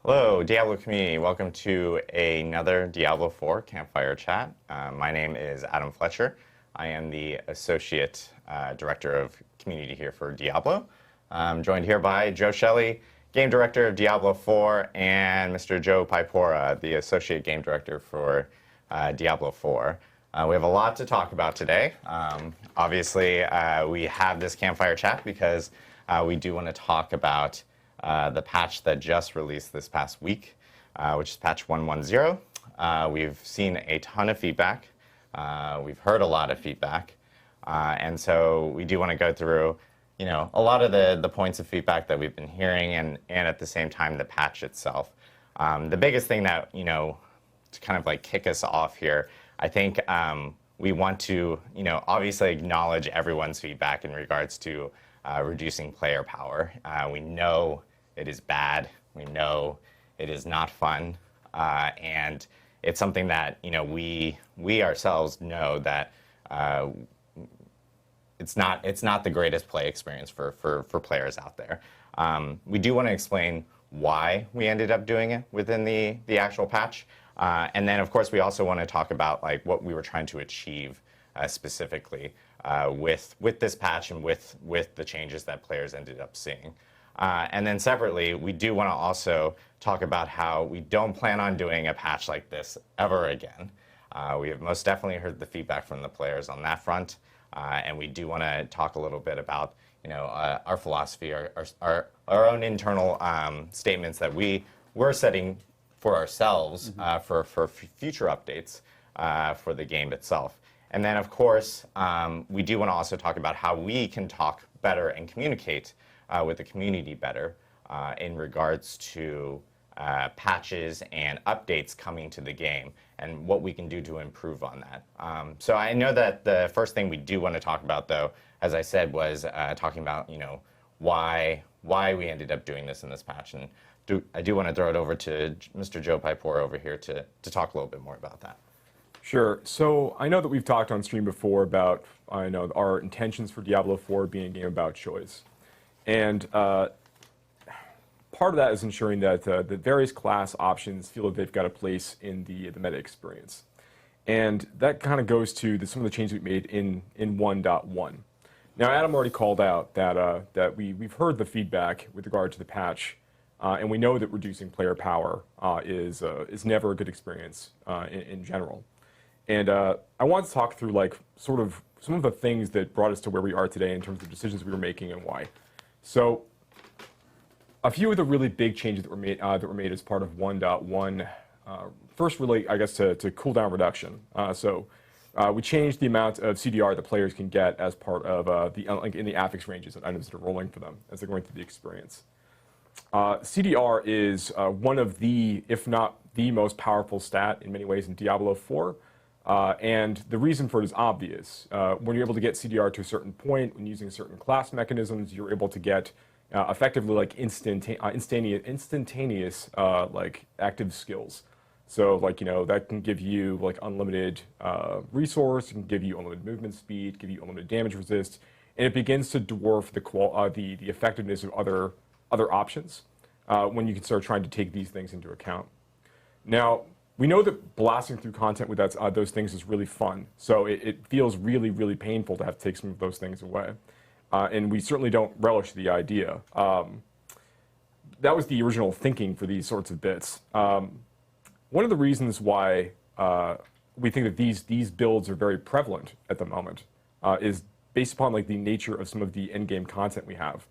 Hello, Diablo community. Welcome to another Diablo 4 Campfire Chat. My name is Adam Fletcher. I am the Associate Director of Community here for Diablo. I'm joined here by Joe Shelley, Game Director of Diablo 4, and Mr. Joe Paipora, the Associate Game Director for Diablo 4. We have a lot to talk about today. Obviously, we have this Campfire Chat because we do want to talk about the patch that just released this past week, which is patch 1.10. We've seen a ton of feedback. We've heard a lot of feedback. And so we do want to go through, a lot of the points of feedback that we've been hearing and at the same time, the patch itself. The biggest thing that, to kind of like kick us off here, I think we want to, obviously acknowledge everyone's feedback in regards to reducing player power. We know it is bad. We know it is not fun, and it's something that we ourselves know that it's not the greatest play experience for players out there. We do want to explain why we ended up doing it within the actual patch, and then of course we also want to talk about like what we were trying to achieve specifically with this patch and with the changes that players ended up seeing. And then separately, we do want to also talk about how we don't plan on doing a patch like this ever again. We have most definitely heard the feedback from the players on that front, and we do want to talk a little bit about our philosophy, our own internal statements that we're setting for ourselves for future updates for the game itself. And then, of course, we do want to also talk about how we can talk better and communicate with the community better in regards to patches and updates coming to the game and what we can do to improve on that. So I know that the first thing we do want to talk about, though, as I said, was talking about why we ended up doing this in this patch. And I do want to throw it over to Mr. Joe Paipora over here to talk a little bit more about that. Sure. So I know that we've talked on stream before about our intentions for Diablo 4 being a game about choice. And part of that is ensuring that the various class options feel that they've got a place in the meta experience. And that kind of goes to some of the changes we made in 1.1. Now, Adam already called out that we've heard the feedback with regard to the patch, and we know that reducing player power is never a good experience in general. And I want to talk through sort of some of the things that brought us to where we are today in terms of decisions we were making and why. So a few of the really big changes that were made as part of 1.1. First, really, I guess, to cooldown reduction. So we changed the amount of CDR that players can get as part of in the affix ranges and items that are rolling for them as they're going through the experience. CDR is one of the, if not the most powerful stat in many ways in Diablo 4. And the reason for it is obvious. When you're able to get CDR to a certain point, when using certain class mechanisms, you're able to get effectively like instantaneous like active skills. So that can give you like unlimited resource, it can give you unlimited movement speed, give you unlimited damage resist, and it begins to dwarf the effectiveness of other options when you can start trying to take these things into account. Now, we know that blasting through content with those things is really fun, so it feels really, really painful to have to take some of those things away. And we certainly don't relish the idea. That was the original thinking for these sorts of bits. One of the reasons why we think that these builds are very prevalent at the moment is based upon the nature of some of the endgame content we have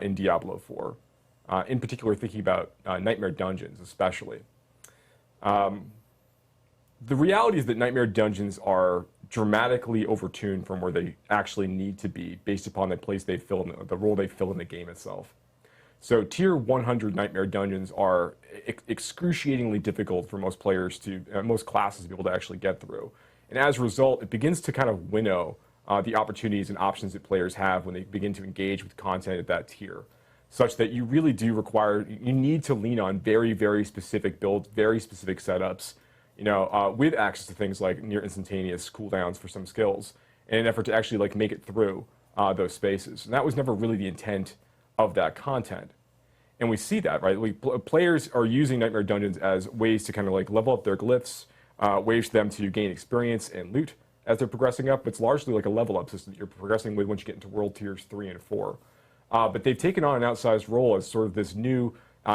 in Diablo 4. In particular, thinking about Nightmare Dungeons especially. The reality is that Nightmare Dungeons are dramatically overtuned from where they actually need to be based upon the place they fill in the role they fill in the game itself. So tier 100 Nightmare Dungeons are excruciatingly difficult for most players most classes to be able to actually get through. And as a result, it begins to kind of winnow the opportunities and options that players have when they begin to engage with content at that tier, such that you really do you need to lean on very, very specific builds, very specific setups, with access to things like near instantaneous cooldowns for some skills in an effort to actually make it through those spaces. And that was never really the intent of that content. And we see that, right? Players are using Nightmare Dungeons as ways to kind of like level up their glyphs, ways for them to gain experience and loot as they're progressing up. It's largely like a level up system that you're progressing with once you get into world tiers 3 and 4. But they've taken on an outsized role as sort of this new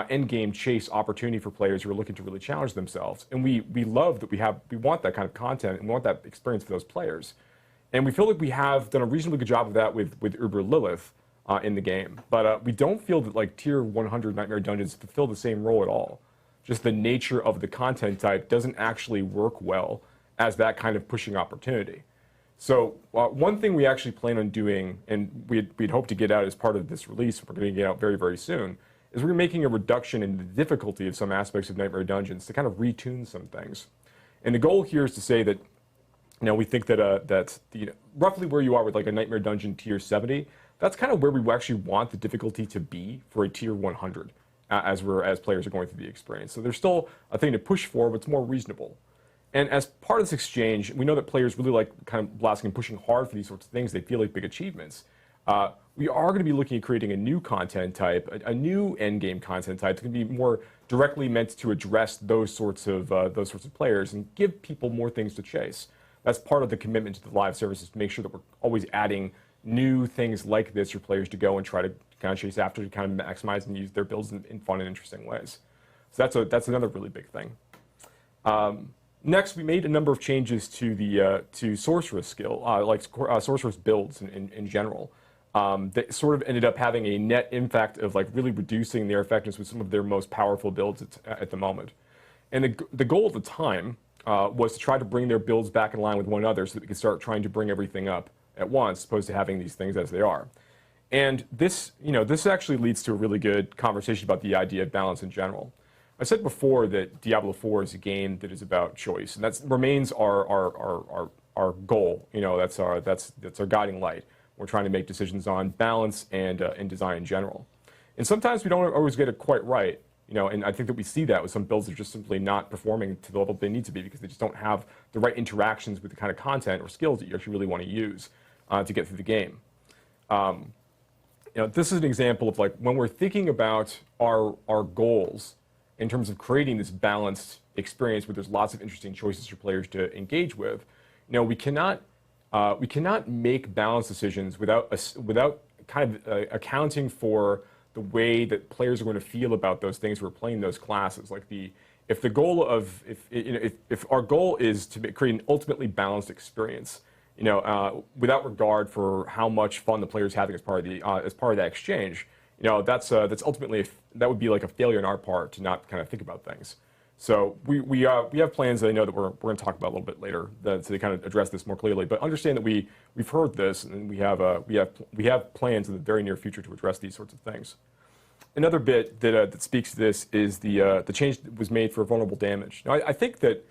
end game chase opportunity for players who are looking to really challenge themselves. And we love that we want that kind of content and we want that experience for those players. And we feel like we have done a reasonably good job of that with Uber Lilith in the game. But we don't feel that like tier 100 Nightmare Dungeons fulfill the same role at all. Just the nature of the content type doesn't actually work well as that kind of pushing opportunity. So one thing we actually plan on doing, and we'd hope to get out as part of this release, we're going to get out very, very soon, is we're making a reduction in the difficulty of some aspects of Nightmare Dungeons to kind of retune some things. And the goal here is to say that, we think that roughly where you are with like a Nightmare Dungeon tier 70, that's kind of where we actually want the difficulty to be for a tier 100 as players are going through the experience. So there's still a thing to push for, but it's more reasonable. And as part of this exchange, we know that players really like kind of blasting and pushing hard for these sorts of things. They feel like big achievements. We are going to be looking at creating a new content type, a new endgame content type that's going to be more directly meant to address those sorts of players and give people more things to chase. That's part of the commitment to the live services, to make sure that we're always adding new things like this for players to go and try to kind of chase after, to kind of maximize and use their builds in fun and interesting ways. So that's another really big thing. Next, we made a number of changes to the sorceress skill, sorceress builds in general. That sort of ended up having a net impact of like really reducing their effectiveness with some of their most powerful builds at the moment. And the goal at the time was to try to bring their builds back in line with one another so that we could start trying to bring everything up at once, as opposed to having these things as they are. And this actually leads to a really good conversation about the idea of balance in general. I said before that Diablo 4 is a game that is about choice, and that remains our goal. That's our guiding light. We're trying to make decisions on balance and design in general. And sometimes we don't always get it quite right. And I think that we see that with some builds that are just simply not performing to the level they need to be because they just don't have the right interactions with the kind of content or skills that you actually really want to use to get through the game. This is an example of like when we're thinking about our goals in terms of creating this balanced experience where there's lots of interesting choices for players to engage with. We cannot make balanced decisions without kind of accounting for the way that players are going to feel about those things who are playing those classes. Like if our goal is to create an ultimately balanced experience, without regard for how much fun the player's having as part of that exchange, that's ultimately that would be like a failure on our part to not kind of think about things. So we have plans that I know that we're going to talk about a little bit later to kind of address this more clearly. But understand that we've heard this and we have plans in the very near future to address these sorts of things. Another bit that speaks to this is the change that was made for vulnerable damage. Now I think that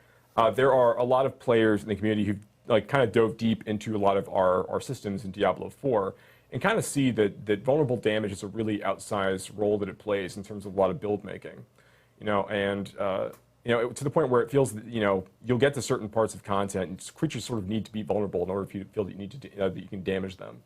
there are a lot of players in the community who've like kind of dove deep into a lot of our systems in Diablo 4 and kind of see that vulnerable damage is a really outsized role that it plays in terms of a lot of build making. To the point where it feels that you'll get to certain parts of content and creatures sort of need to be vulnerable in order for you to feel that you need to that you can damage them.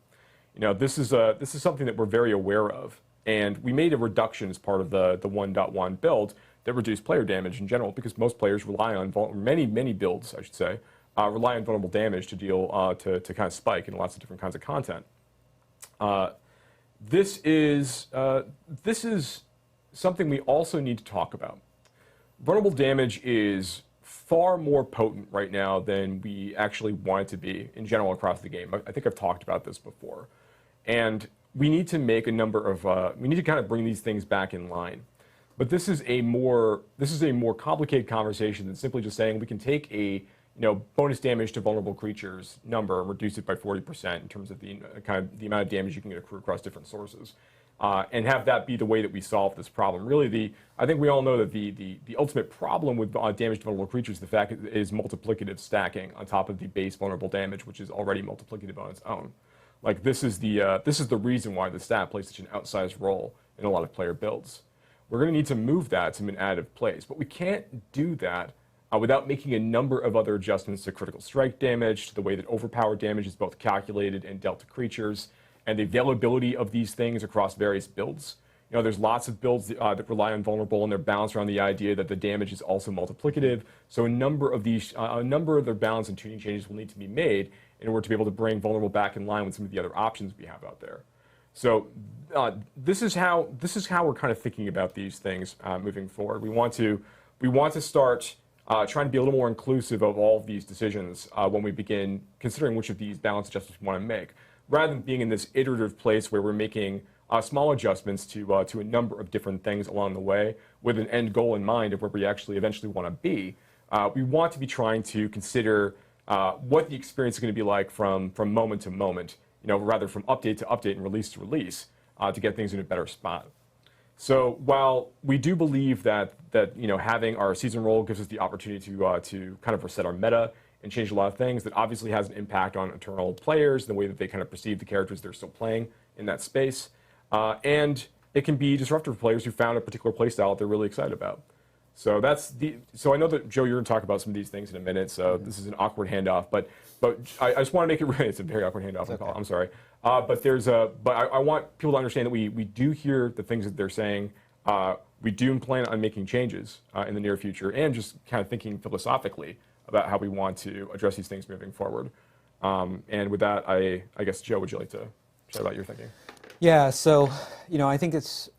This is something that we're very aware of, and we made a reduction as part of the 1.1 build that reduced player damage in general because most players rely on many builds, I should say, rely on vulnerable damage to deal to kind of spike in lots of different kinds of content. This is something we also need to talk about. Vulnerable damage is far more potent right now than we actually want it to be in general across the game. I think I've talked about this before. And we need to make a number of, we need to kind of bring these things back in line. But this is a more complicated conversation than simply just saying we can take a bonus damage to vulnerable creatures number and reduce it by 40% in terms of the amount of damage you can accrue across different sources. And have that be the way that we solve this problem. Really, I think we all know that the ultimate problem with damage to vulnerable creatures, the fact is multiplicative stacking on top of the base vulnerable damage, which is already multiplicative on its own. Like this is the reason why the stat plays such an outsized role in a lot of player builds. We're going to need to move that to an additive place, but we can't do that without making a number of other adjustments to critical strike damage, to the way that overpower damage is both calculated and dealt to creatures, and the availability of these things across various builds. there's lots of builds that rely on vulnerable, and they're balanced around the idea that the damage is also multiplicative. So a number of their balance and tuning changes will need to be made in order to be able to bring vulnerable back in line with some of the other options we have out there. So this is how we're kind of thinking about these things moving forward. We want to start trying to be a little more inclusive of all of these decisions when we begin considering which of these balance adjustments we want to make, rather than being in this iterative place where we're making small adjustments to a number of different things along the way with an end goal in mind of where we actually eventually want to be. We want to be trying to consider what the experience is going to be like from moment to moment, rather from update to update and release to release to get things in a better spot. So while we do believe that having our season roll gives us the opportunity to kind of reset our meta and change a lot of things, that obviously has an impact on internal players, the way that they kind of perceive the characters they're still playing in that space. And it can be disruptive for players who found a particular playstyle that they're really excited about. So I know that, Joe, you're going to talk about some of these things in a minute, so this is an awkward handoff, but I just want to make it right. It's a very awkward handoff. Okay. I'm sorry. But I want people to understand that we do hear the things that they're saying. We do plan on making changes in the near future, and just kind of thinking philosophically about how we want to address these things moving forward. And with that, I guess, Joe, would you like to share about your thinking? Yeah. So, I think it's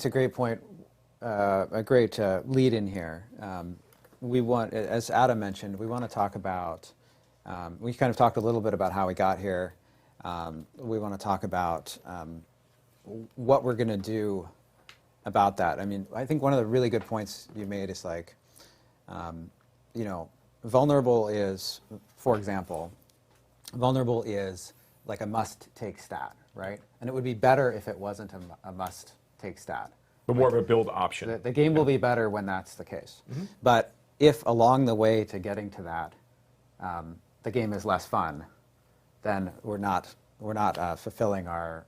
a great point, a great lead in here. We want, as Adam mentioned, we want to talk about. We kind of talked a little bit about how we got here. We want to talk about what we're going to do about that. I mean, I think one of the really good points you made is like, vulnerable is, for example, vulnerable is like a must-take stat, right? And it would be better if it wasn't a must-take stat. But more of a build option. The game will be better when that's the case. Mm-hmm. But if along the way to getting to that, the game is less fun, then we're not fulfilling our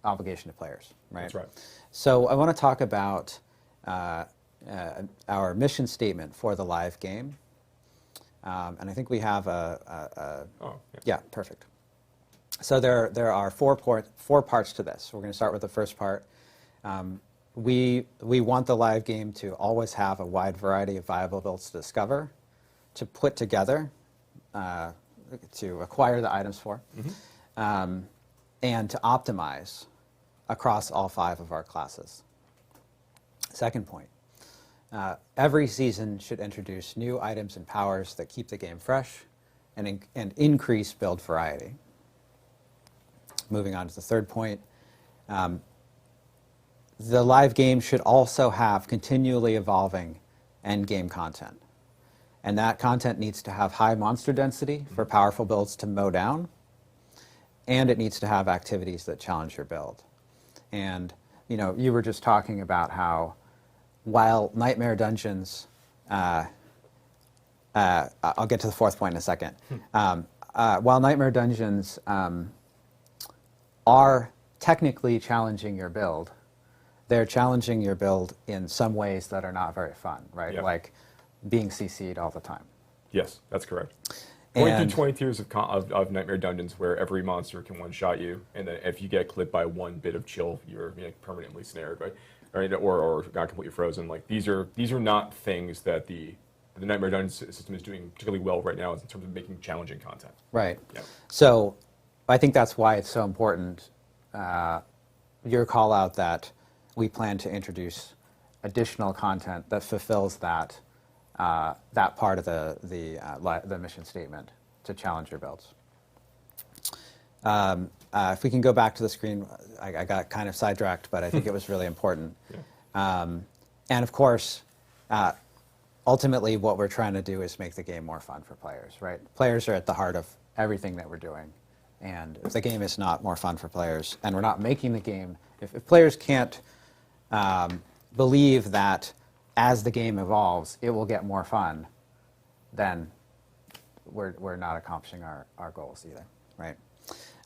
obligation to players, right? That's right. So I want to talk about our mission statement for the live game, and I think we have yeah, perfect. So there are four parts to this. We're going to start with the first part. We want the live game to always have a wide variety of viable builds to discover, to put together, to acquire the items for, mm-hmm. And to optimize across all 5 of our classes. Second point, every season should introduce new items and powers that keep the game fresh and increase build variety. Moving on to the third point, the live game should also have continually evolving end game content. And that content needs to have high monster density for powerful builds to mow down, and it needs to have activities that challenge your build. And you were just talking about how while Nightmare Dungeons, I'll get to the fourth point in a second. While Nightmare Dungeons are technically challenging your build, they're challenging your build in some ways that are not very fun, right? Yep. Like being CC'd all the time. Yes, that's correct. Going through 20 tiers of Nightmare Dungeons where every monster can one-shot you, and then if you get clipped by one bit of chill, you're permanently snared, right? Or not completely frozen. Like these are not things that the Nightmare Dungeons system is doing particularly well right now in terms of making challenging content. Right. Yeah. So I think that's why it's so important, your call out that we plan to introduce additional content that fulfills that part of the mission statement to challenge your builds. If we can go back to the screen, I got kind of sidetracked, but I think it was really important. Yeah. And of course, ultimately what we're trying to do is make the game more fun for players, right? Players are at the heart of everything that we're doing. And if the game is not more fun for players, and we're not making the game, if players can't believe that as the game evolves, it will get more fun, then we're not accomplishing our goals either, right?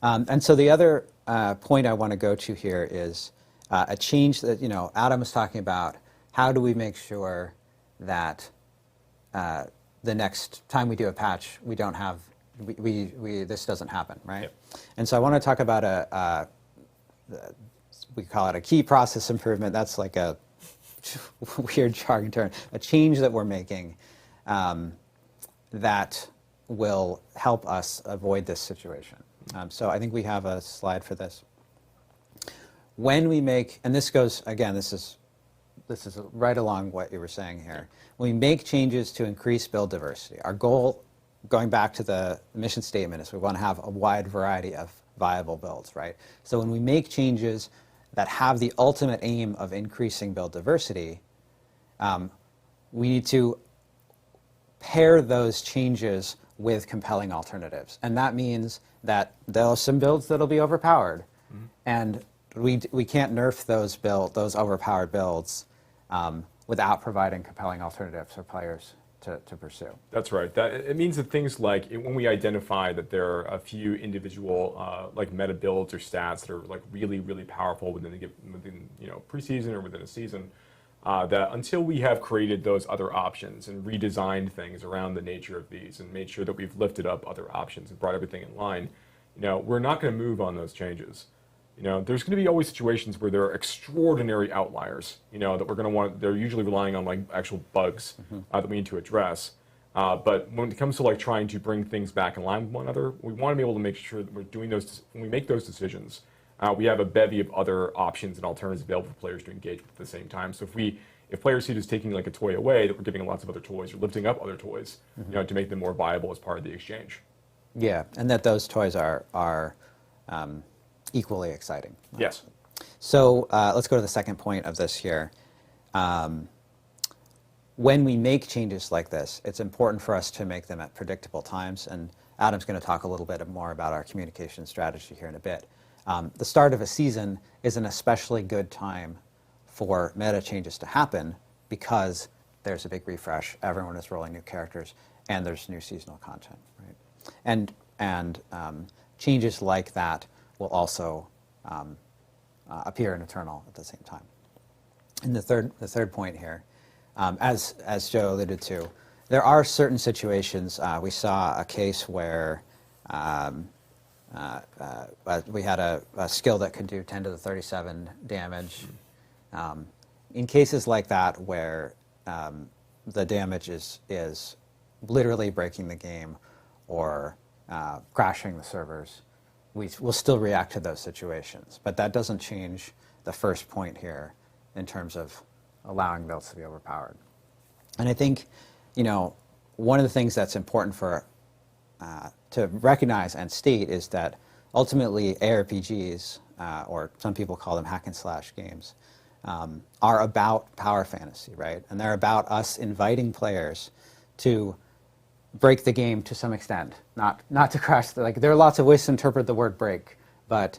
And so the other point I want to go to here is a change that, Adam was talking about. How do we make sure that the next time we do a patch, we don't have, this doesn't happen, right? Yep. And so I want to talk about we call it a key process improvement. That's like a weird jargon term. A change that we're making that will help us avoid this situation. So I think we have a slide for this. When we make, and this goes, again, this is right along what you were saying here. When we make changes to increase build diversity, our goal, going back to the mission statement, is we want to have a wide variety of viable builds, right? So when we make changes that have the ultimate aim of increasing build diversity, we need to pair those changes with compelling alternatives. And that means that there are some builds that'll be overpowered. And we can't nerf those overpowered builds without providing compelling alternatives for players to pursue. That's right. It means that things like when we identify that there are a few individual like meta builds or stats that are like really, really powerful within preseason or within a season, that until we have created those other options and redesigned things around the nature of these and made sure that we've lifted up other options and brought everything in line, we're not going to move on those changes. There's going to be always situations where there are extraordinary outliers, that we're going to want. They're usually relying on like actual bugs that we need to address. But when it comes to like trying to bring things back in line with one another, we want to be able to make sure that we're doing those. When we make those decisions, we have a bevy of other options and alternatives available for players to engage with at the same time. So if players see it as taking like a toy away, that we're giving lots of other toys or lifting up other toys, to make them more viable as part of the exchange. Yeah, and that those toys are equally exciting. Yes. So let's go to the second point of this here. When we make changes like this, it's important for us to make them at predictable times. And Adam's going to talk a little bit more about our communication strategy here in a bit. The start of a season is an especially good time for meta changes to happen because there's a big refresh, everyone is rolling new characters, and there's new seasonal content, right? And changes like that will also appear in Eternal at the same time. And the third point here, as Joe alluded to, there are certain situations. We saw a case where we had a skill that could do 10 to the 37 damage. In cases like that where the damage is literally breaking the game or crashing the servers, we'll still react to those situations. But that doesn't change the first point here in terms of allowing builds to be overpowered. And I think, one of the things that's important for to recognize and state is that ultimately ARPGs, or some people call them hack and slash games, are about power fantasy, right? And they're about us inviting players to break the game to some extent, not to crash. There are lots of ways to interpret the word break, but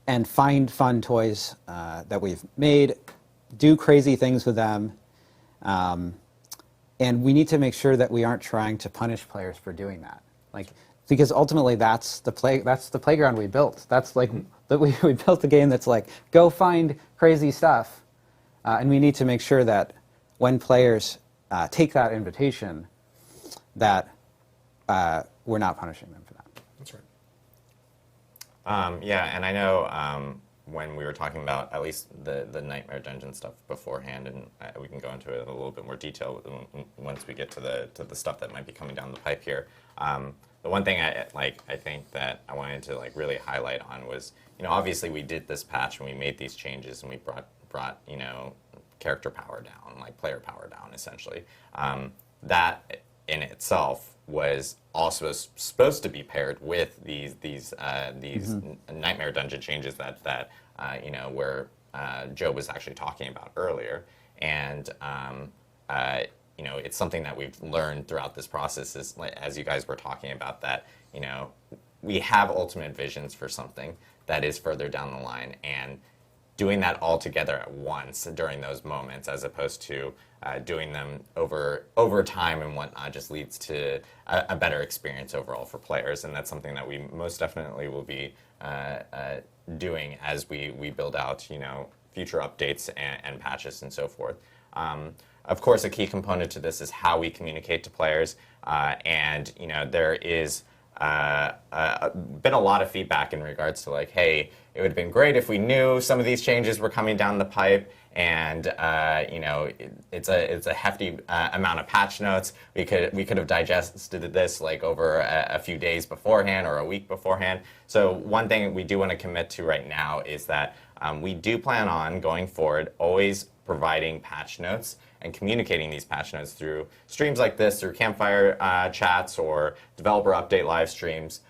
and find fun toys that we've made, do crazy things with them, and we need to make sure that we aren't trying to punish players for doing that, because ultimately that's the playground we built. That's we built the game that's like, go find crazy stuff, and we need to make sure that when players take that invitation, that we're not punishing them for that. That's right. Yeah, and I know when we were talking about at least the Nightmare Dungeon stuff beforehand, and we can go into it in a little bit more detail once we get to the stuff that might be coming down the pipe here. The one thing I think that I wanted to really highlight on was, obviously we did this patch and we made these changes and we brought character power down, player power down, essentially. That in itself was also supposed to be paired with these Nightmare Dungeon changes that where Joe was actually talking about earlier, and it's something that we've learned throughout this process is, as you guys were talking about, that we have ultimate visions for something that is further down the line, and doing that all together at once during those moments, as opposed to doing them over time and whatnot, just leads to a better experience overall for players. And that's something that we most definitely will be doing as we build out future updates and patches and so forth. Of course, a key component to this is how we communicate to players, and there is been a lot of feedback in regards to like, hey, it would have been great if we knew some of these changes were coming down the pipe, and you know, it's a hefty amount of patch notes. We could have digested this like over a few days beforehand or a week beforehand. So one thing we do want to commit to right now is that we do plan on going forward always providing patch notes and communicating these patch notes through streams like this, through Campfire chats or developer update live streams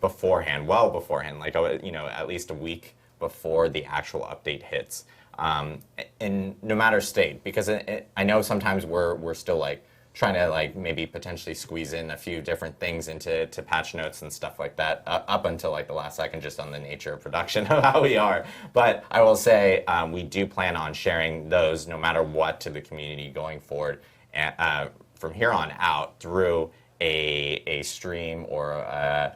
beforehand, well beforehand, like you know, at least a week before the actual update hits. In no matter state, because I know sometimes we're still like trying to like maybe potentially squeeze in a few different things into patch notes and stuff like that up until like the last second, just on the nature of production of how we are. But I will say we do plan on sharing those no matter what to the community going forward, from here on out through a stream or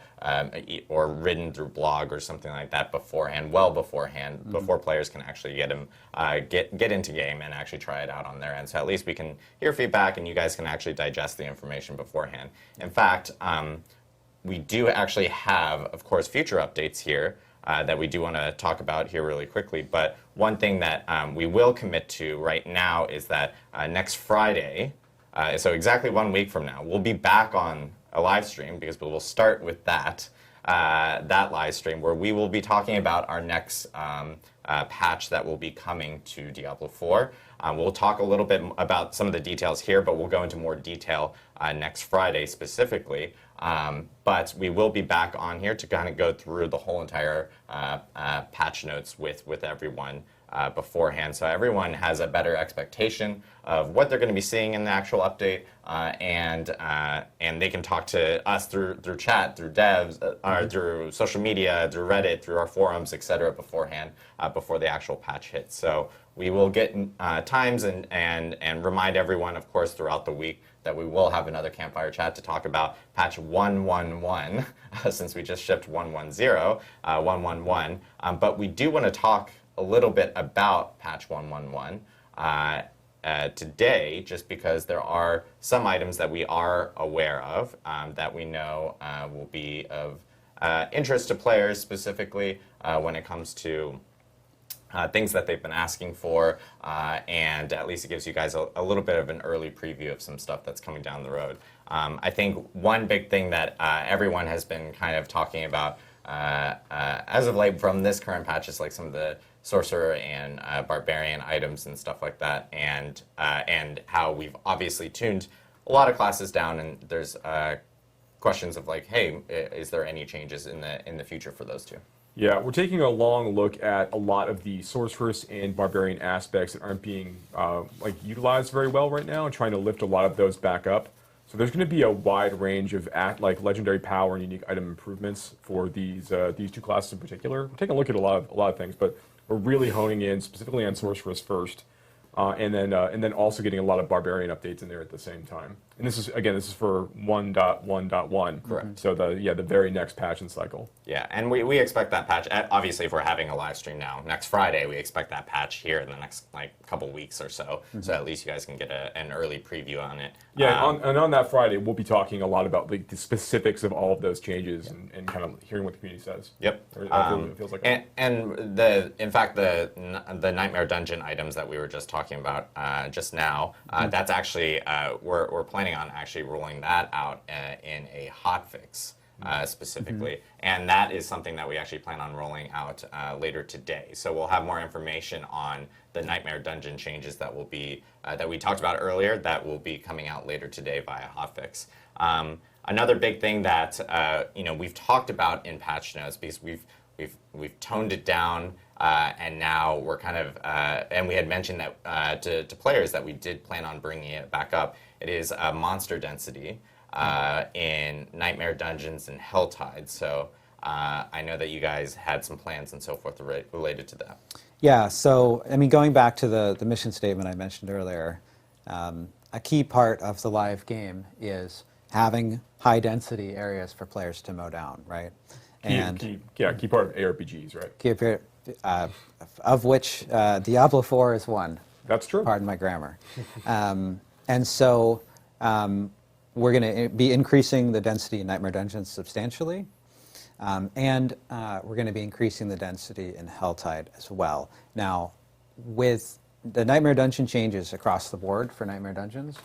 written through blog or something like that beforehand, well beforehand, before players can actually get into game and actually try it out on their end. So at least we can hear feedback and you guys can actually digest the information beforehand. In fact, we do actually have, of course, future updates here that we do want to talk about here really quickly. But one thing that we will commit to right now is that next Friday, so exactly 1 week from now, we'll be back on a live stream, because we will start with that live stream where we will be talking about our next patch that will be coming to Diablo 4. We'll talk a little bit about some of the details here, but we'll go into more detail next Friday specifically. But we will be back on here to kind of go through the whole entire patch notes with everyone beforehand, so everyone has a better expectation of what they're going to be seeing in the actual update, and they can talk to us through chat, through devs, or through social media, through Reddit, through our forums, etc. beforehand, before the actual patch hits. So we will get times and remind everyone, of course, throughout the week that we will have another Campfire chat to talk about patch 111, since we just shipped 110, 111. But we do want to talk a little bit about patch 111 today, just because there are some items that we are aware of that we know will be of interest to players, specifically when it comes to things that they've been asking for, and at least it gives you guys a little bit of an early preview of some stuff that's coming down the road. I think one big thing that everyone has been kind of talking about as of late from this current patch is like some of the sorcerer and barbarian items and stuff like that, and how we've obviously tuned a lot of classes down, and there's questions of like, hey, is there any changes in the future for those two? Yeah, we're taking a long look at a lot of the sorceress and barbarian aspects that aren't being like utilized very well right now, and trying to lift a lot of those back up. So there's going to be a wide range of like legendary power and unique item improvements for these two classes in particular. We're taking a look at a lot of things, but we're really honing in specifically on sorceress first, and then also getting a lot of barbarian updates in there at the same time. And this is for 1.1.1. Correct. So the very next patch and cycle. Yeah, and we expect that patch. Obviously, if we're having a live stream now, next Friday, we expect that patch here in the next like couple weeks or so. So at least you guys can get an early preview on it. Yeah, and on that Friday, we'll be talking a lot about like the specifics of all of those changes, and kind of hearing what the community says. Yep. It feels like in fact the Nightmare Dungeon items that we were just talking about just now, that's actually we're planning on actually rolling that out in a hotfix. Specifically, and that is something that we actually plan on rolling out later today. So we'll have more information on the Nightmare Dungeon changes that will be that we talked about earlier, that will be coming out later today via hotfix. Another big thing that we've talked about in patch notes, because we've toned it down, and now we're kind of and we had mentioned that to players that we did plan on bringing it back up. It is monster density. In Nightmare Dungeons and Helltide. So I know that you guys had some plans and so forth related to that. Yeah, so I mean, going back to the mission statement I mentioned earlier, a key part of the live game is having high density areas for players to mow down, right? Key part of ARPGs, right? Of which Diablo 4 is one. That's true. Pardon my grammar. And so we're going to be increasing the density in Nightmare Dungeons substantially, and we're going to be increasing the density in Helltide as well. Now, with the Nightmare Dungeon changes across the board for Nightmare Dungeons,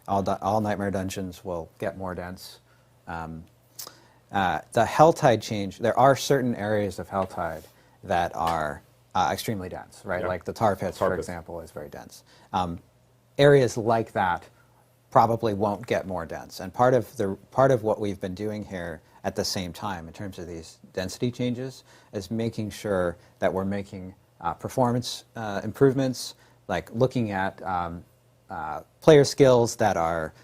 all Nightmare Dungeons will get more dense. The Helltide change, there are certain areas of Helltide that are extremely dense, right? Yeah. Like the tar pits, for example, is very dense. Areas like that probably won't get more dense. And part of what we've been doing here at the same time in terms of these density changes is making sure that we're making performance improvements, like looking at player skills that are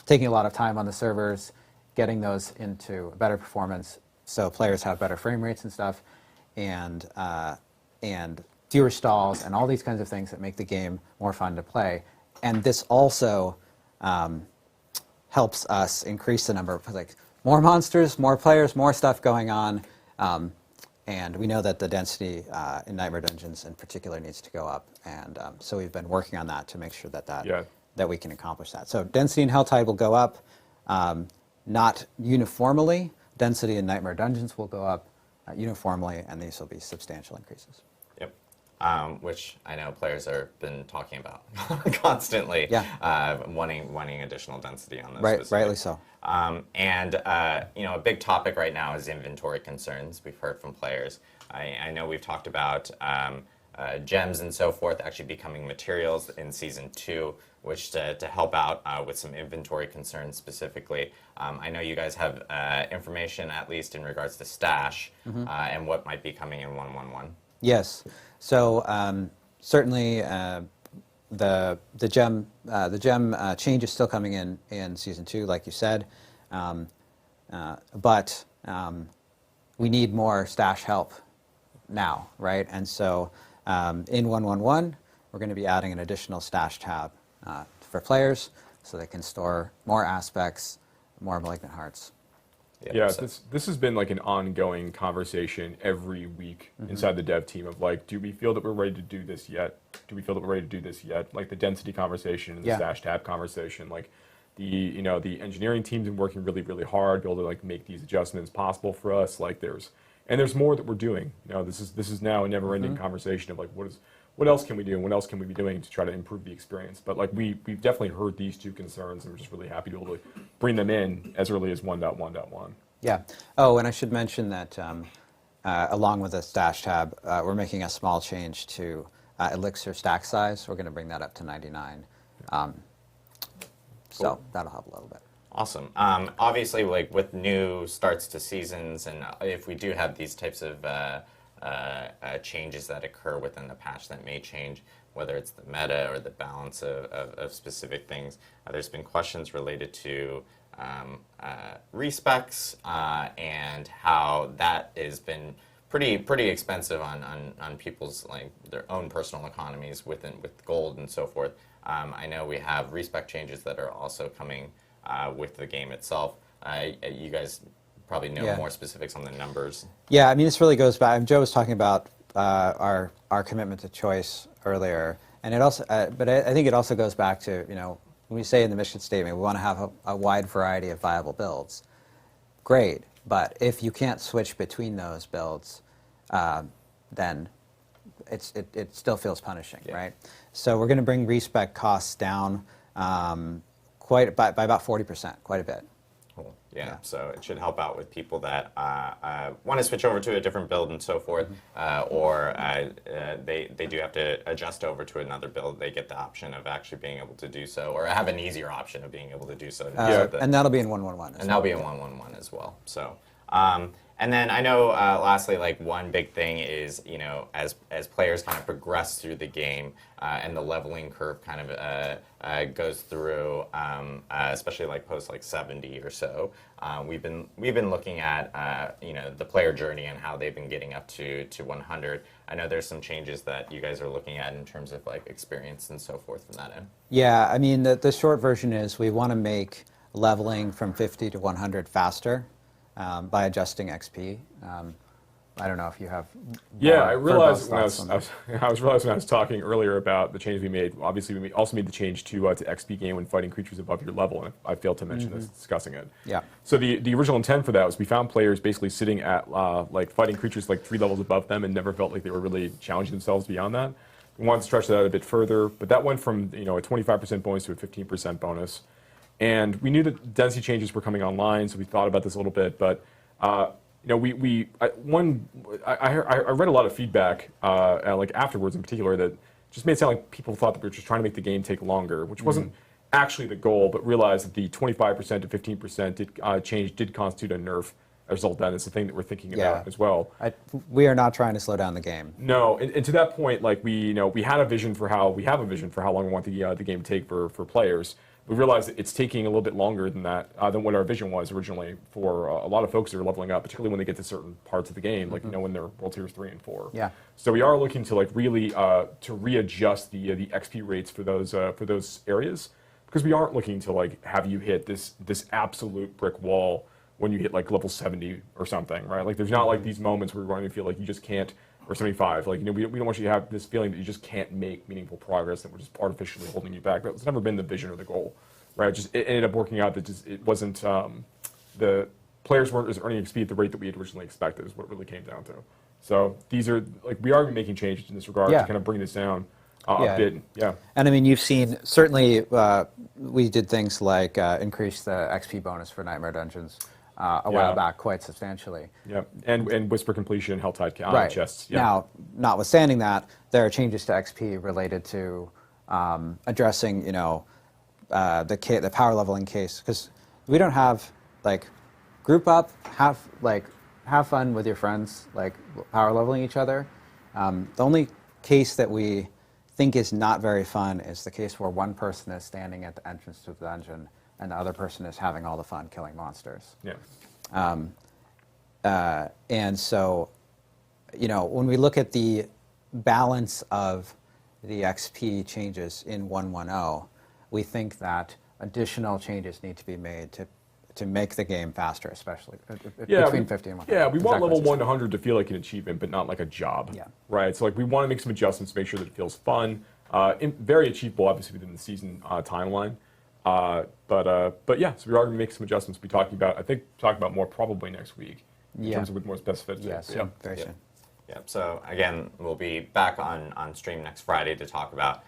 taking a lot of time on the servers, getting those into better performance so players have better frame rates and stuff, and fewer stalls and all these kinds of things that make the game more fun to play. And this also helps us increase the number of, like, more monsters, more players, more stuff going on. And we know that the density in Nightmare Dungeons in particular needs to go up. And so we've been working on that to make sure that we can accomplish that. So density in Helltide will go up, not uniformly. Density in Nightmare Dungeons will go up uniformly, and these will be substantial increases. Yep. Which I know players have been talking about constantly. Yeah. Wanting additional density on this. Right, rightly so. A big topic right now is inventory concerns. We've heard from players. I know we've talked about gems and so forth actually becoming materials in Season 2, which to help out with some inventory concerns specifically. I know you guys have information, at least in regards to stash, and what might be coming in 1.1.1. Yes. So certainly the gem change is still coming in Season 2, like you said, but we need more stash help now, right? And so in 1.1.1, we're going to be adding an additional stash tab for players so they can store more aspects, more Malignant Hearts. Yeah, this has been like an ongoing conversation every week inside the dev team of, like, do we feel that we're ready to do this yet? Do we feel that we're ready to do this yet? Like the density conversation and the stash tab conversation. Like the engineering team's been working really, really hard to be able to, like, make these adjustments possible for us. Like there's more that we're doing. This is now a never-ending conversation of, like, what else can we do and what else can we be doing to try to improve the experience? But, like, we've definitely heard these two concerns, and we're just really happy to be able to bring them in as early as 1.1.1. Yeah. Oh, and I should mention that along with the stash tab, we're making a small change to Elixir stack size. We're going to bring that up to 99. So that'll help a little bit. Awesome. Obviously, like with new starts to seasons, and if we do have these types of changes that occur within the patch that may change, whether it's the meta or the balance of specific things, there's been questions related to respecs and how that has been pretty expensive on people's, like, their own personal economies with gold and so forth. I know we have respec changes that are also coming with the game itself. You guys probably know more specifics on the numbers. Yeah, I mean, this really goes back. Joe was talking about our commitment to choice earlier, and it also, but I think it also goes back to, when we say in the mission statement we want to have a wide variety of viable builds. Great, but if you can't switch between those builds, then it still feels punishing, right? So we're going to bring respec costs down by about 40%, quite a bit. Cool. Yeah, so it should help out with people that want to switch over to a different build and so forth, or they do have to adjust over to another build. They get the option of actually being able to do so, or have an easier option of being able to do so. And that'll be in 1.1.1. And that'll be in 1.1.1 as well. So. And then I know, lastly, like, one big thing is, as players kind of progress through the game and the leveling curve kind of goes through, especially like post like 70 or so, we've been looking at the player journey and how they've been getting up to 100. I know there's some changes that you guys are looking at in terms of, like, experience and so forth from that end. Yeah, I mean, the short version is we want to make leveling from 50 to 100 faster. By adjusting XP. I don't know if you have. Yeah, more I realized verbose when thoughts on that. I realized when I was talking earlier about the changes we made. Obviously, we also made the change to XP gain when fighting creatures above your level, and I failed to mention this discussing it. Yeah. So the original intent for that was we found players basically sitting at like fighting creatures like 3 levels above them and never felt like they were really challenging themselves beyond that. We wanted to stretch that out a bit further, but that went from a 25% bonus to a 15% bonus. And we knew that density changes were coming online, so we thought about this a little bit. But I read a lot of feedback, like afterwards in particular, that just made it sound like people thought that we were just trying to make the game take longer, which wasn't actually the goal, but realized that the 25% to 15% change did constitute a nerf. As a result, that is the thing that we're thinking about as well. We are not trying to slow down the game. No, and to that point, like we have a vision for how long we want the game to take for players. We realized that it's taking a little bit longer than that than what our vision was originally for a lot of folks who are leveling up, particularly when they get to certain parts of the game, like when they're World Tiers 3 and 4. Yeah. So we are looking to like really to readjust the XP rates for those areas, because we aren't looking to like have you hit this absolute brick wall when you hit like level 70 or something, right? Like there's not like these moments where you're going to feel like you just can't, or 75. Like, we don't want you to have this feeling that you just can't make meaningful progress, that we're just artificially holding you back. That's never been the vision or the goal, right? It ended up working out that it wasn't, the players weren't earning XP at the rate that we had originally expected, is what it really came down to. So these are, like, we are making changes in this regard to kind of bring this down a bit. Yeah. And I mean, you've seen, certainly we did things like increase the XP bonus for Nightmare Dungeons a while back quite substantially. Yeah, and Whisper Completion, Helltide chests. Yeah. Now, notwithstanding that, there are changes to XP related to addressing, the power leveling case, because we don't have like group up, have fun with your friends, like power leveling each other. The only case that we think is not very fun is the case where one person is standing at the entrance to the dungeon and the other person is having all the fun killing monsters. Yeah. And so, when we look at the balance of the XP changes in 1.1.0, we think that additional changes need to be made to make the game faster, especially between 50 and 100. Yeah, we want level 1 to 100 to feel like an achievement, but not like a job. Yeah. Right. So like we want to make some adjustments to make sure that it feels fun, very achievable, obviously within the season timeline. But yeah, so we are going to make some adjustments. I think talking about more probably next week in terms of with more specificity. Yes, very soon. Yep. So again, we'll be back on stream next Friday to talk about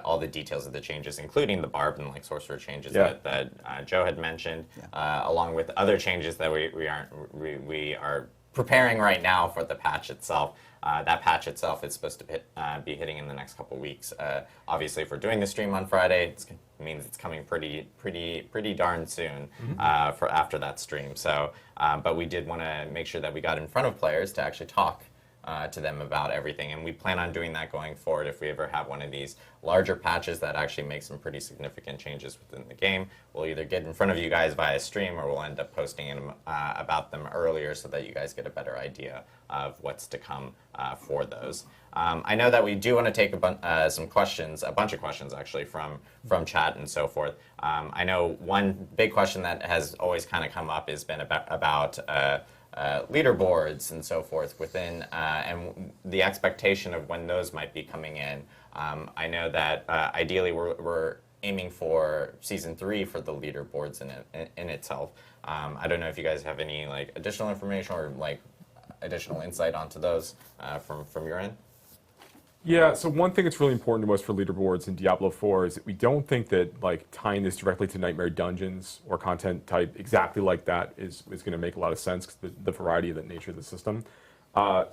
all the details of the changes, including the barb and like sorcerer changes that Joe had mentioned, along with other changes that we are preparing right now for the patch itself. That patch itself is supposed to be hitting in the next couple weeks. Obviously, if we're doing the stream on Friday, it means it's coming pretty darn soon for after that stream. So, but we did want to make sure that we got in front of players to actually talk to them about everything, and we plan on doing that going forward. If we ever have one of these larger patches that actually make some pretty significant changes within the game, we'll either get in front of you guys via stream, or we'll end up posting about them earlier so that you guys get a better idea of what's to come for those. I know that we do want to take some questions, a bunch of questions actually from chat and so forth. I know one big question that has always kind of come up has been about leaderboards and so forth within, and the expectation of when those might be coming in. I know that ideally we're aiming for Season 3 for the leaderboards in itself. I don't know if you guys have any like additional information or like additional insight onto those from your end. Yeah, so one thing that's really important to us for leaderboards in Diablo 4 is that we don't think that like tying this directly to Nightmare Dungeons or content type exactly like that is going to make a lot of sense, because the variety of the nature of the system.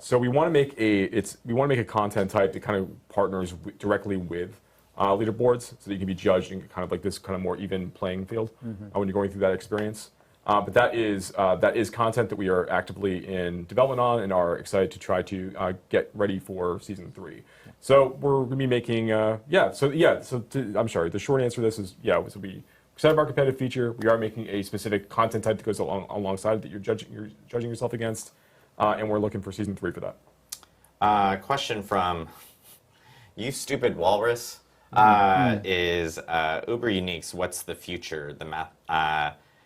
So we want to make a content type that kind of partners directly with leaderboards, so that you can be judged in kind of like this kind of more even playing field when you're going through that experience. But that is content that we are actively in development on and are excited to try to get ready for Season 3. So we're going to be making, I'm sorry, the short answer to this is, so we excited about our competitive feature. We are making a specific content type that goes alongside that you're judging yourself against, and we're looking for Season 3 for that. Question from You Stupid Walrus is Uber Uniques, what's the future?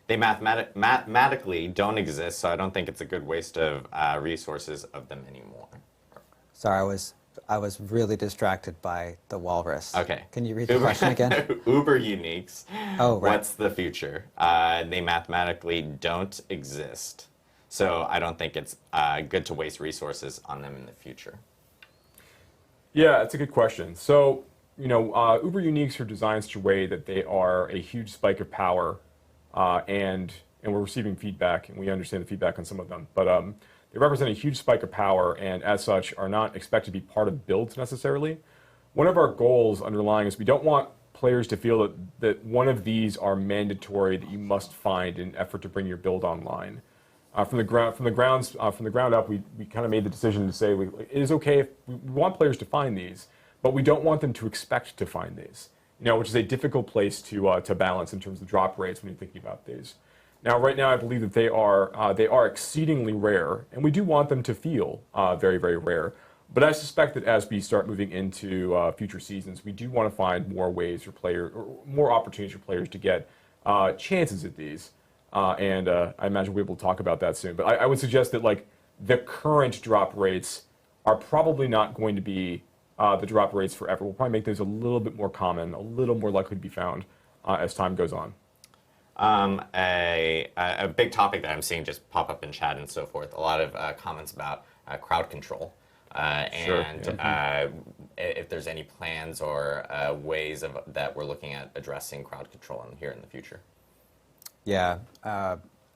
they mathematically don't exist, so I don't think it's a good waste of resources of them anymore. Sorry, I was really distracted by the walrus. Okay. Can you read the question again? Uber uniques. Oh, right. What's the future? They mathematically don't exist, so I don't think it's good to waste resources on them in the future. Yeah, that's a good question. So, Uber uniques are designed such a way that they are a huge spike of power, and we're receiving feedback, and we understand the feedback on some of them. But they represent a huge spike of power, and as such, are not expected to be part of builds necessarily. One of our goals underlying is we don't want players to feel that one of these are mandatory, that you must find in an effort to bring your build online. From the ground up, we kind of made the decision to say it is okay if we want players to find these, but we don't want them to expect to find these. Which is a difficult place to balance in terms of drop rates when you're thinking about these. Now, right now, I believe that they are exceedingly rare, and we do want them to feel very, very rare. But I suspect that as we start moving into future seasons, we do want to find more ways for more opportunities for players to get chances at these. And I imagine we'll be able to talk about that soon. But I would suggest that the current drop rates are probably not going to be the drop rates forever. We'll probably make those a little bit more common, a little more likely to be found as time goes on. A big topic that I'm seeing just pop up in chat and so forth, a lot of comments about crowd control. If there's any plans or ways that we're looking at addressing crowd control here in the future. Yeah,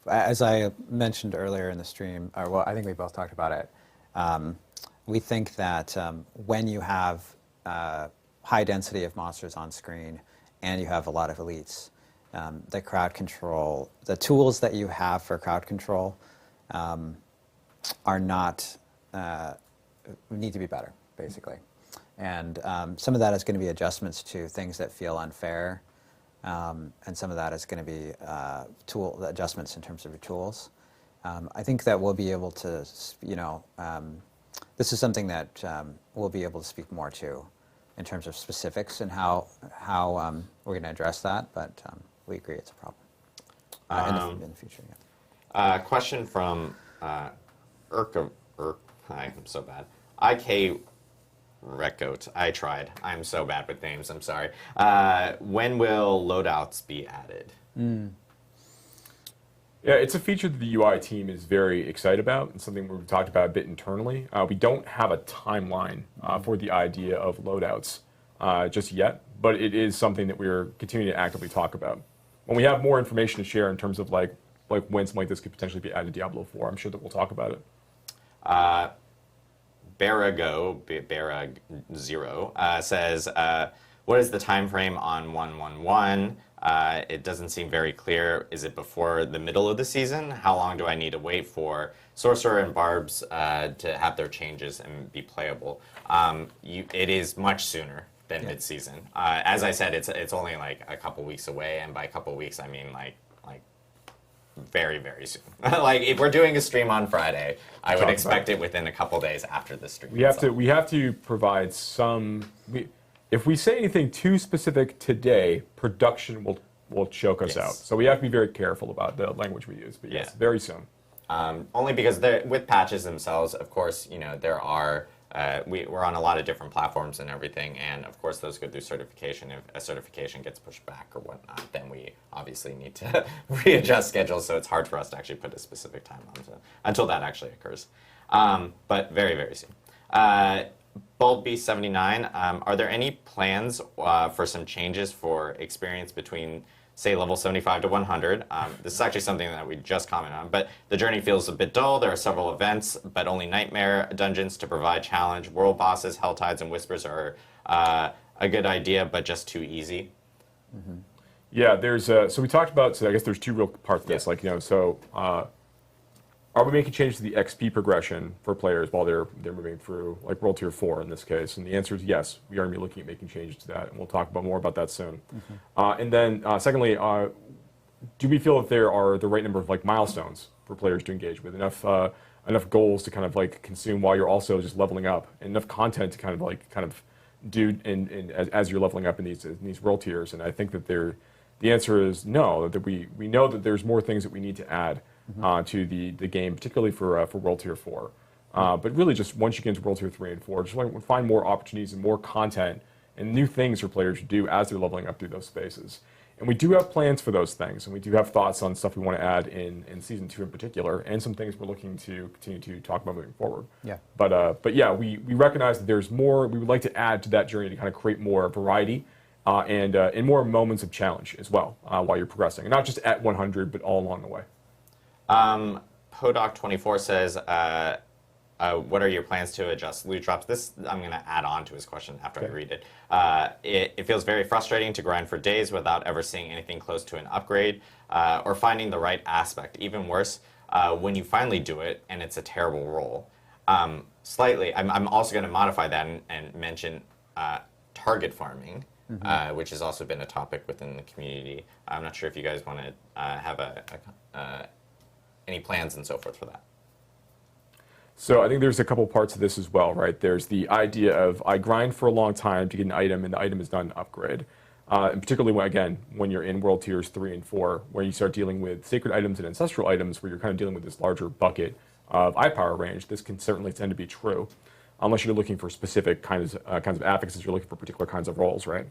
as I mentioned earlier in the stream, well, I think we both talked about it. We think that when you have high density of monsters on screen and you have a lot of elites, the crowd control, the tools that you have for crowd control are not, need to be better, basically. And some of that is going to be adjustments to things that feel unfair. And some of that is going to be adjustments in terms of your tools. I think that we'll be able to, this is something that we'll be able to speak more to in terms of specifics and how we're going to address that, but we agree it's a problem in the future. Yeah. Question from I'm so bad. IK Rekote. I tried. I'm so bad with names. I'm sorry. When will loadouts be added? Yeah, it's a feature that the UI team is very excited about, and something we've talked about a bit internally. We don't have a timeline for the idea of loadouts just yet, but it is something that we're continuing to actively talk about. When we have more information to share in terms of when something like this could potentially be added to Diablo 4, I'm sure that we'll talk about it. Barag0 says, what is the time frame on 111? It doesn't seem very clear. Is it before the middle of the season? How long do I need to wait for Sorcerer and Barbs to have their changes and be playable? It is much sooner than mid-season. As I said, it's only a couple weeks away, and by a couple weeks I mean very, very soon. If we're doing a stream on Friday, I would expect it within a couple days after the stream. We have to provide some. If we say anything too specific today, production will choke us out. So we have to be very careful about the language we use. But yes, very soon. Only because with patches themselves, of course, there are. We're on a lot of different platforms and everything, and of course those go through certification. If a certification gets pushed back or whatnot, then we obviously need to readjust schedules, so it's hard for us to actually put a specific time on until that actually occurs. But very, very soon. BaldB79, are there any plans for some changes for experience between, say, level 75 to 100? This is actually something that we just commented on, but the journey feels a bit dull. There are several events, but only nightmare dungeons to provide challenge. World bosses, Helltides, and Whispers are a good idea, but just too easy. Mm-hmm. Yeah, there's so we talked about, so I guess there's two real parts of this. Are we making changes to the XP progression for players while they're moving through, World Tier 4 in this case? And the answer is yes. We are going to be looking at making changes to that, and we'll talk more about that soon. Mm-hmm. And then, secondly, do we feel that there are the right number of milestones for players to engage with? Enough goals to kind of consume while you're also just leveling up, and enough content to kind of do as you're leveling up in these world tiers. And I think that The answer is no. That we know that there's more things that we need to add to the game, particularly for World Tier 4. But really, just once you get into World Tier 3 and 4, just want to find more opportunities and more content and new things for players to do as they're leveling up through those spaces. And we do have plans for those things, and we do have thoughts on stuff we want to add in Season 2 in particular, and some things we're looking to continue to talk about moving forward. Yeah. But yeah, we recognize that there's more we would like to add to that journey to kind of create more variety and more moments of challenge as well while you're progressing, and not just at 100, but all along the way. Podoc24 says, what are your plans to adjust loot drops? This I'm going to add on to his question after I read it. It feels very frustrating to grind for days without ever seeing anything close to an upgrade or finding the right aspect. Even worse, when you finally do it and it's a terrible roll. Slightly, I'm also going to modify that and mention target farming, which has also been a topic within the community. I'm not sure if you guys want to have any plans and so forth for that. So I think there's a couple parts of this as well, right? There's the idea of I grind for a long time to get an item, and the item is not an upgrade. And particularly, when you're in World Tiers 3 and 4, where you start dealing with sacred items and ancestral items, where you're kind of dealing with this larger bucket of eye power range, this can certainly tend to be true, unless you're looking for specific kinds of affixes, you're looking for particular kinds of roles, right?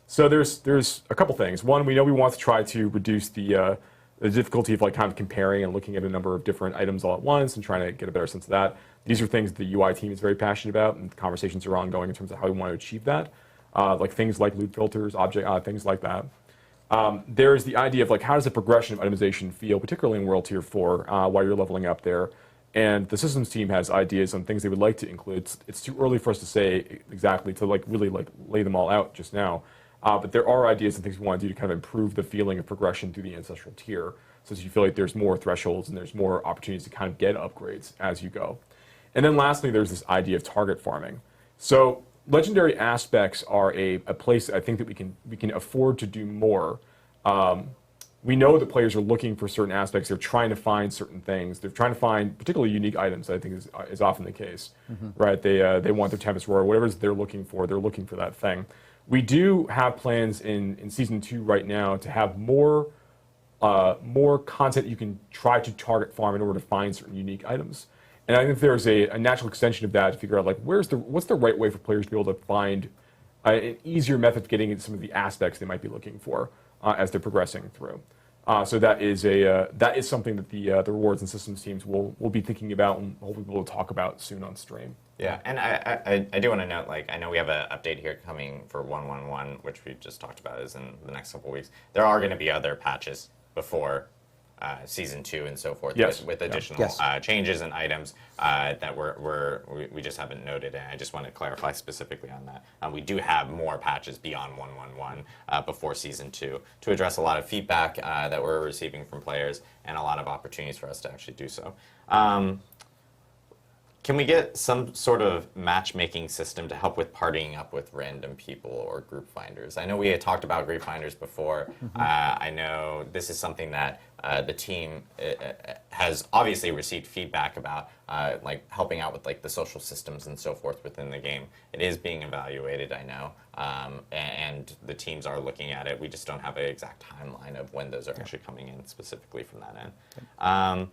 So there's a couple things. One, we know we want to try to reduce the difficulty of kind of comparing and looking at a number of different items all at once and trying to get a better sense of that. These are things the UI team is very passionate about, and conversations are ongoing in terms of how we want to achieve that. Like things like loot filters, things like that. There's the idea of how does the progression of itemization feel, particularly in World Tier 4, while you're leveling up there. And the systems team has ideas on things they would like to include. It's too early for us to say exactly, to really lay them all out just now. But there are ideas and things we want to do to kind of improve the feeling of progression through the ancestral tier, so that you feel like there's more thresholds and there's more opportunities to kind of get upgrades as you go. And then lastly, there's this idea of target farming. So legendary aspects are a place I think that we can afford to do more. We know that players are looking for certain aspects. They're trying to find certain things. They're trying to find particularly unique items. I think is often the case, right? They want their Tempest Roar, whatever it is they're looking for. They're looking for that thing. We do have plans in Season 2 right now to have more content you can try to target farm in order to find certain unique items. And I think there's a natural extension of that to figure out what's the right way for players to be able to find an easier method of getting into some of the aspects they might be looking for as they're progressing through. So that is something that the rewards and systems teams will be thinking about and hopefully be able to talk about soon on stream. Yeah, and I do want to note, I know we have an update here coming for 1.1.1, which we just talked about is in the next couple of weeks. There are going to be other patches before Season 2 and so forth, with additional changes and items that we just haven't noted, and I just want to clarify specifically on that. We do have more patches beyond 1.1.1 before Season 2 to address a lot of feedback that we're receiving from players and a lot of opportunities for us to actually do so. Can we get some sort of matchmaking system to help with partying up with random people or group finders? I know we had talked about group finders before. I know this is something that the team has obviously received feedback about, helping out with the social systems and so forth within the game. It is being evaluated, I know, and the teams are looking at it. We just don't have an exact timeline of when those are actually coming in specifically from that end.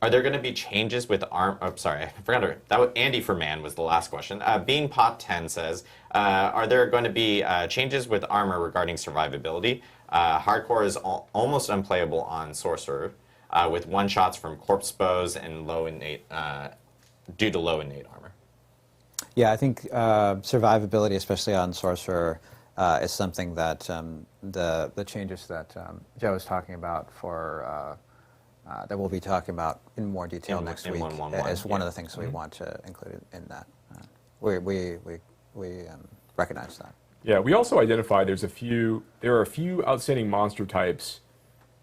Are there going to be changes with arm? Oh, sorry, I forgot Andy for Man was the last question. Being Pot 10 says, are there going to be changes with armor regarding survivability? Hardcore is almost unplayable on Sorcerer with one-shots from corpse bows and low innate due to low innate armor. Yeah, I think survivability, especially on Sorcerer, is something that the changes that Joe is talking about for. That we'll be talking about in more detail next week is one of the things we want to include in that. We recognize that. Yeah, we also identified there are a few outstanding monster types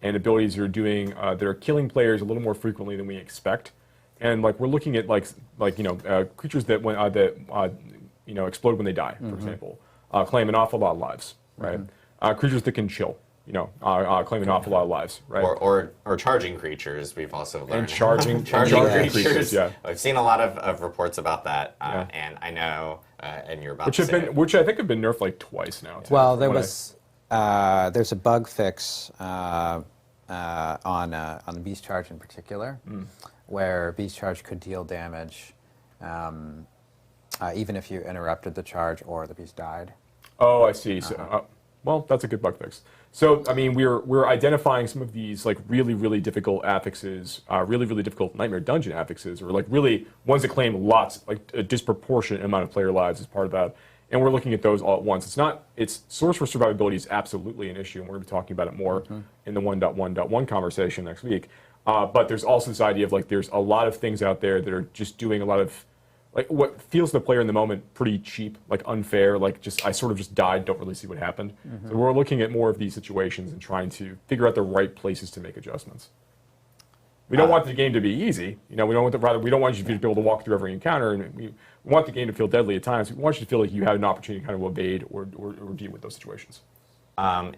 and abilities that are killing players a little more frequently than we expect, and we're looking at creatures that explode when they die, for example, claim an awful lot of lives, right? Creatures that can chill. Claim an awful lot of lives, right? Or charging creatures, we've also learned. And charging creatures, yeah. I've seen a lot of reports about that, and I know, and you're about to say which I think have been nerfed twice now. Too, well, there was there's a bug fix on the beast charge in particular, where beast charge could deal damage even if you interrupted the charge or the beast died. Oh, I see. So, well, that's a good bug fix. So, I mean, we're identifying some of these like really difficult affixes, really difficult nightmare dungeon affixes, or like really ones that claim lots, like a disproportionate amount of player lives as part of that. And we're looking at those all at once. It's source for survivability is absolutely an issue, and we're going to be talking about it more in the 1.1.1 conversation next week. But there's also this idea of like there's a lot of things out there that are just doing a lot of like what feels to the player in the moment pretty cheap, like unfair, like just I sort of just died, don't really see what happened. So we're looking at more of these situations and trying to figure out the right places to make adjustments. We don't want the game to be easy. You know, we don't want you to be able to walk through every encounter, and we want the game to feel deadly at times. We want you to feel like you had an opportunity to kind of evade or deal with those situations.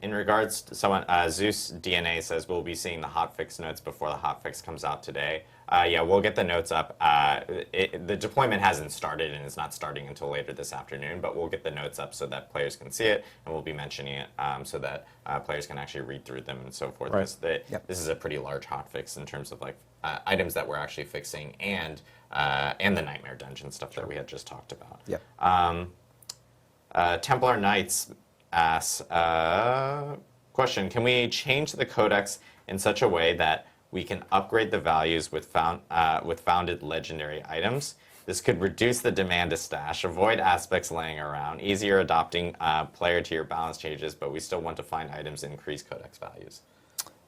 In regards to someone, Zeus DNA says we'll be seeing the hotfix notes before the hotfix comes out today. Yeah, we'll get the notes up. The deployment hasn't started and it's not starting until later this afternoon, but we'll get the notes up so that players can see it, and we'll be mentioning it so that players can actually read through them and so forth. Right. This is a pretty large hotfix in terms of like items that we're actually fixing and the Nightmare Dungeon stuff that we had just talked about. Templar Knights asks, question, can we change the codex in such a way that we can upgrade the values with founded legendary items? This could reduce the demand to stash, avoid aspects laying around, easier adopting player to your balance changes, but we still want to find items and increase codex values.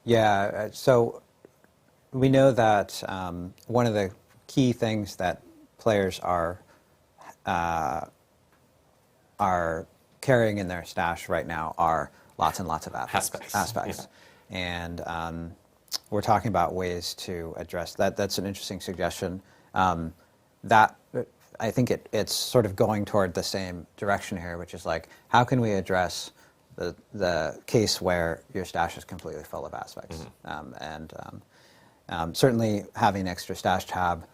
Yeah, so we know that one of the key things that players are carrying in their stash right now are lots and lots of aspects. Yeah. And we're talking about ways to address that. That's an interesting suggestion. That I think it's sort of going toward the same direction here, which is like, how can we address the case where your stash is completely full of aspects? Certainly having an extra stash tab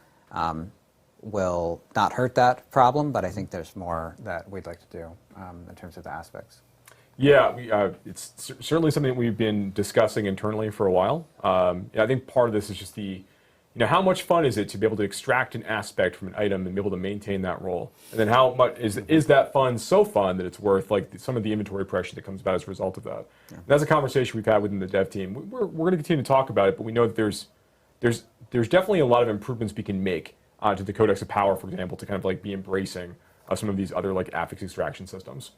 will not hurt that problem, but I think there's more that we'd like to do in terms of the aspects. Yeah, it's certainly something that we've been discussing internally for a while. I think part of this is just how much fun is it to be able to extract an aspect from an item and be able to maintain that role? And then how much is that fun so fun that it's worth like some of the inventory pressure that comes about as a result of that? Yeah. And that's a conversation we've had within the dev team. We're going to continue to talk about it, but we know that there's definitely a lot of improvements we can make to the Codex of Power, for example, to kind of like be embracing some of these other like affix extraction systems.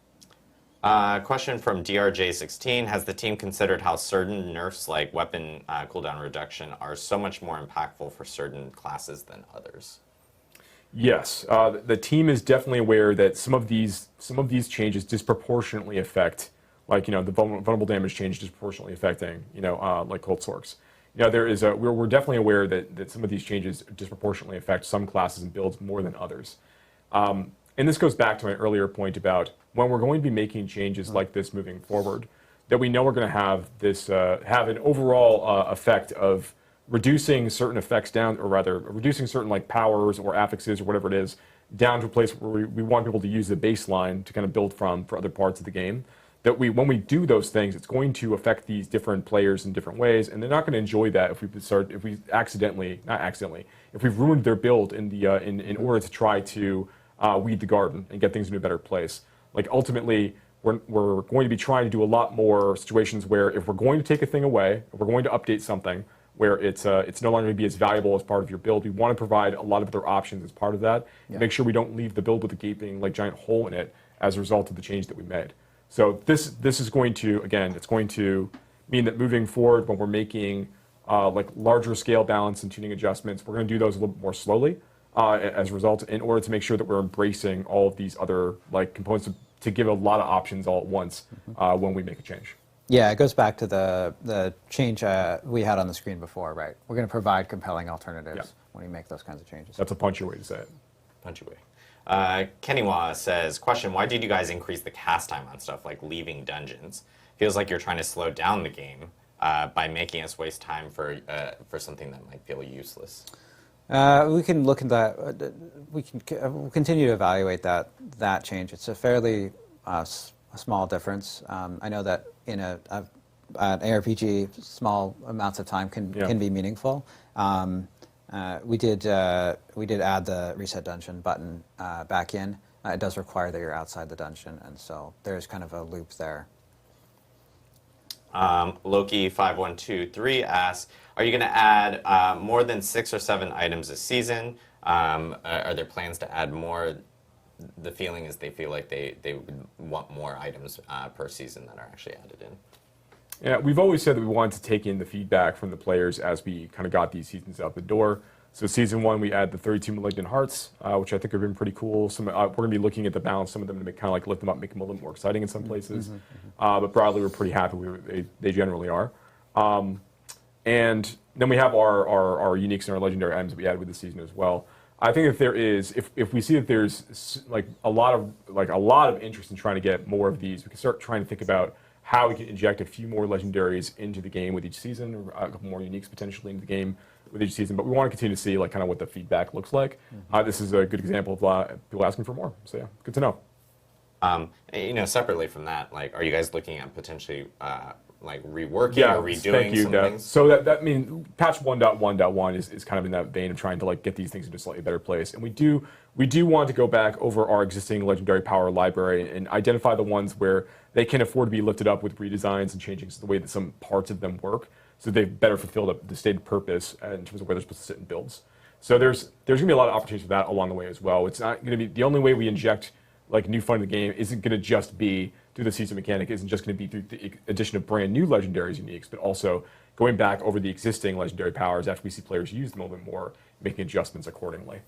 Question from DRJ16. Has the team considered how certain nerfs like weapon cooldown reduction are so much more impactful for certain classes than others? Yes, the team is definitely aware that some of these changes disproportionately affect, like the vulnerable damage change disproportionately affecting like Cold Sorks. We're definitely aware that some of these changes disproportionately affect some classes and builds more than others. And this goes back to my earlier point about when we're going to be making changes like this moving forward, that we know we're going to have this have an overall effect of reducing certain effects down, or rather reducing certain like powers or affixes or whatever it is down to a place where we want people to use the baseline to kind of build from for other parts of the game. That when we do those things, it's going to affect these different players in different ways, and they're not going to enjoy that if we've ruined their build in order to try to weed the garden and get things into a better place. Like ultimately, we're going to be trying to do a lot more situations where if we're going to take a thing away, if we're going to update something where it's no longer going to be as valuable as part of your build, we want to provide a lot of other options as part of that. Yeah. Make sure we don't leave the build with a gaping like giant hole in it as a result of the change that we made. So this is going to, again, it's going to mean that moving forward when we're making like larger scale balance and tuning adjustments, we're going to do those a little bit more slowly as a result, in order to make sure that we're embracing all of these other like components to give a lot of options all at once when we make a change. Yeah, it goes back to the change we had on the screen before, right? We're going to provide compelling alternatives when we make those kinds of changes. That's a punchy way to say it. Punchy way. Kennywa says, question, why did you guys increase the cast time on stuff like leaving dungeons? Feels like you're trying to slow down the game by making us waste time for something that might feel useless. We can look at that. We'll continue to evaluate that change. It's a fairly small difference. I know that in an ARPG, small amounts of time can be meaningful. We did add the reset dungeon button back in. It does require that you're outside the dungeon, and so there's kind of a loop there. Loki5123 asks, are you going to add more than 6 or 7 items a season? Are there plans to add more? The feeling is they feel like they would want more items per season that are actually added in. Yeah, we've always said that we wanted to take in the feedback from the players as we kind of got these seasons out the door. So season 1, we add the 32 Malignant Hearts, which I think have been pretty cool. We're going to be looking at the balance, some of them to kind of like lift them up, make them a little more exciting in some places. But broadly, we're pretty happy. They generally are. And then we have our uniques and our legendary items that we added with the season as well. I think if we see that there's like a lot of interest in trying to get more of these, we can start trying to think about how we can inject a few more legendaries into the game with each season, or a couple more uniques potentially into the game with each season. But we want to continue to see like kind of what the feedback looks like. This is a good example of people asking for more. So yeah, good to know. Separately from that, like, are you guys looking at potentially like reworking or redoing some things? So that means patch 1.1.1 is kind of in that vein of trying to like get these things into a slightly better place. And we do want to go back over our existing legendary power library and identify the ones where they can afford to be lifted up with redesigns and changing the way that some parts of them work, so they've better fulfilled the stated purpose in terms of where they're supposed to sit in builds. So there's going to be a lot of opportunities for that along the way as well. It's not going to be the only way we inject like new fun in the game isn't going to just be through the season mechanic, isn't just going to be through the addition of brand new legendaries uniques, but also going back over the existing legendary powers after we see players use them a little bit more, making adjustments accordingly.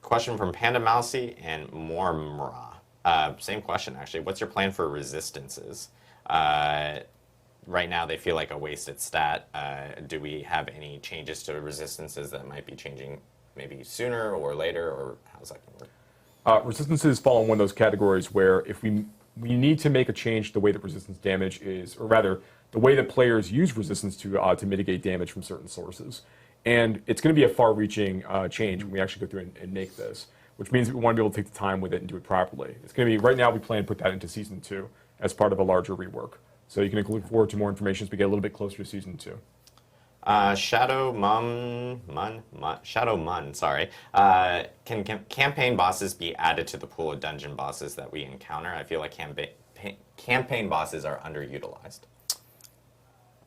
Question from Panda Mousy and Mormra. Same question, actually. What's your plan for resistances? Right now, they feel like a wasted stat. Do we have any changes to resistances that might be changing maybe sooner or later, or how's that going to work? Resistances fall in one of those categories where if we need to make a change to the way that resistance damage is, or rather, the way that players use resistance to mitigate damage from certain sources. And it's going to be a far-reaching change when we actually go through and make this, which means that we want to be able to take the time with it and do it properly. It's going to be, right now we plan to put that into Season 2 as part of a larger rework. So you can look forward to more information as we get a little bit closer to Season 2. Shadow Mun, sorry. Can campaign bosses be added to the pool of dungeon bosses that we encounter? I feel like campaign bosses are underutilized.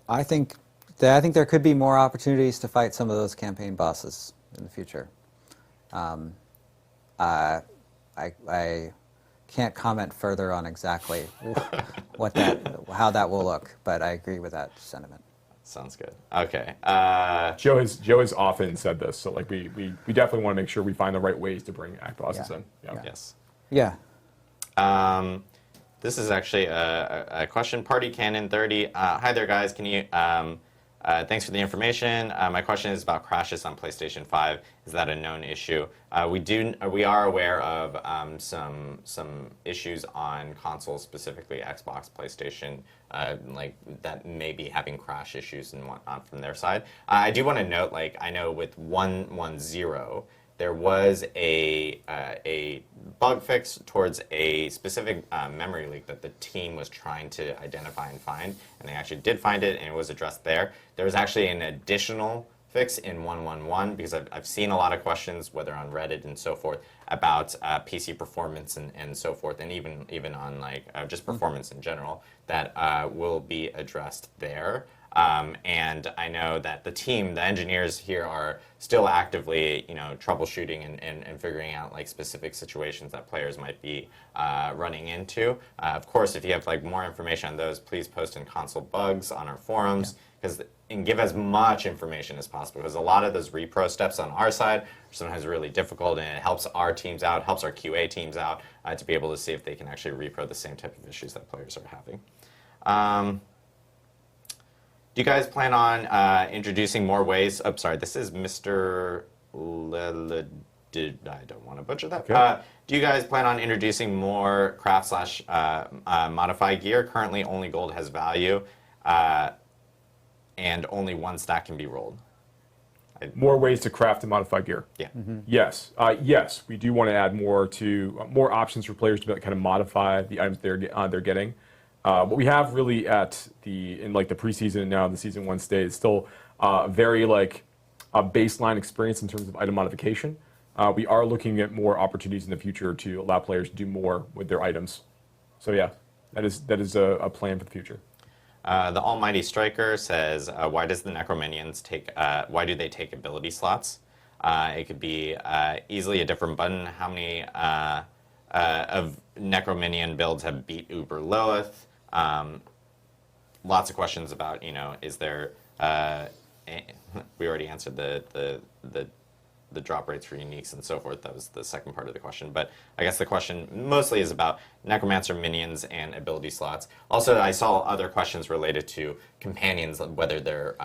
I think there could be more opportunities to fight some of those campaign bosses in the future. I can't comment further on exactly how that will look, but I agree with that sentiment. Sounds good. Okay. Joe has often said this, so like we definitely want to make sure we find the right ways to bring act bosses in. Yeah. Yes. Yeah. This is actually a question. Party Cannon 30. Hi there, guys. Can you? Thanks for the information. My question is about crashes on PlayStation 5. Is that a known issue? We are aware of some issues on consoles, specifically Xbox, PlayStation, like that may be having crash issues and whatnot from their side. I do want to note, like, I know with 1.10, there was a bug fix towards a specific memory leak that the team was trying to identify and find, and they actually did find it, and it was addressed there. There was actually an additional fix in 1.11, because I've seen a lot of questions, whether on Reddit and so forth, about PC performance and so forth, and even on like just performance in general, that will be addressed there. And I know that the engineers here are still actively, troubleshooting and figuring out like specific situations that players might be running into. Of course, if you have like more information on those, please post in console bugs on our forums, and give as much information as possible, because a lot of those repro steps on our side are sometimes really difficult, and it helps our teams out, helps our QA teams out to be able to see if they can actually repro the same type of issues that players are having. Do you guys plan on introducing more ways? Oh, sorry, this is Mr. I don't want to butcher that. Okay. Do you guys plan on introducing more craft / modify gear? Currently, only gold has value, and only one stack can be rolled. More ways to craft and modify gear. Yeah. Mm-hmm. Yes. Yes, we do want to add more options for players to kind of modify the items they're getting. What we have really in like the preseason and now the season 1 stage is still very like a baseline experience in terms of item modification. We are looking at more opportunities in the future to allow players to do more with their items. So yeah, that is a plan for the future. The Almighty Striker says, why does the Necrominions why do they take ability slots? It could be easily a different button. How many of Necrominion builds have beat Uber Lilith? Lots of questions about, is there... we already answered the drop rates for uniques and so forth. That was the second part of the question. But I guess the question mostly is about Necromancer minions and ability slots. Also, I saw other questions related to companions, whether they're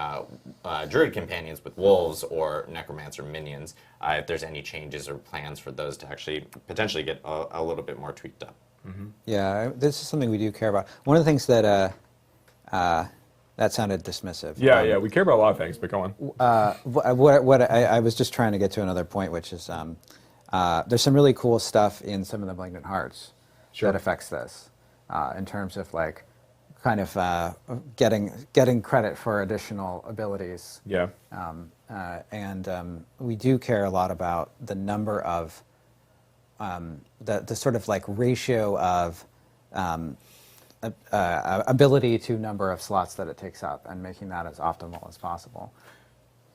Druid companions with wolves or Necromancer minions, if there's any changes or plans for those to actually potentially get a little bit more tweaked up. Mm-hmm. Yeah, this is something we do care about. One of the things that that sounded dismissive. Yeah, we care about a lot of things, but go on. I was just trying to get to another point, which is there's some really cool stuff in some of the Malignant Hearts that affects this, in terms of like kind of getting credit for additional abilities. Yeah. And we do care a lot about the number of the sort of like ratio of ability to number of slots that it takes up and making that as optimal as possible.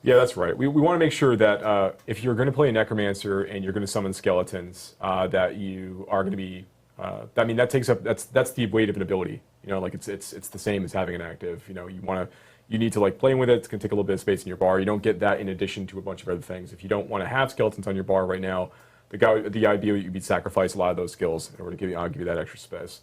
Yeah, that's right. We want to make sure that if you're going to play a Necromancer and you're going to summon skeletons, that you are going to be. I mean, that takes up that's the weight of an ability. Like it's the same as having an active. You need to like playing with it. It's going to take a little bit of space in your bar. You don't get that in addition to a bunch of other things. If you don't want to have skeletons on your bar right now, the idea would be sacrifice a lot of those skills in order to give you that extra space.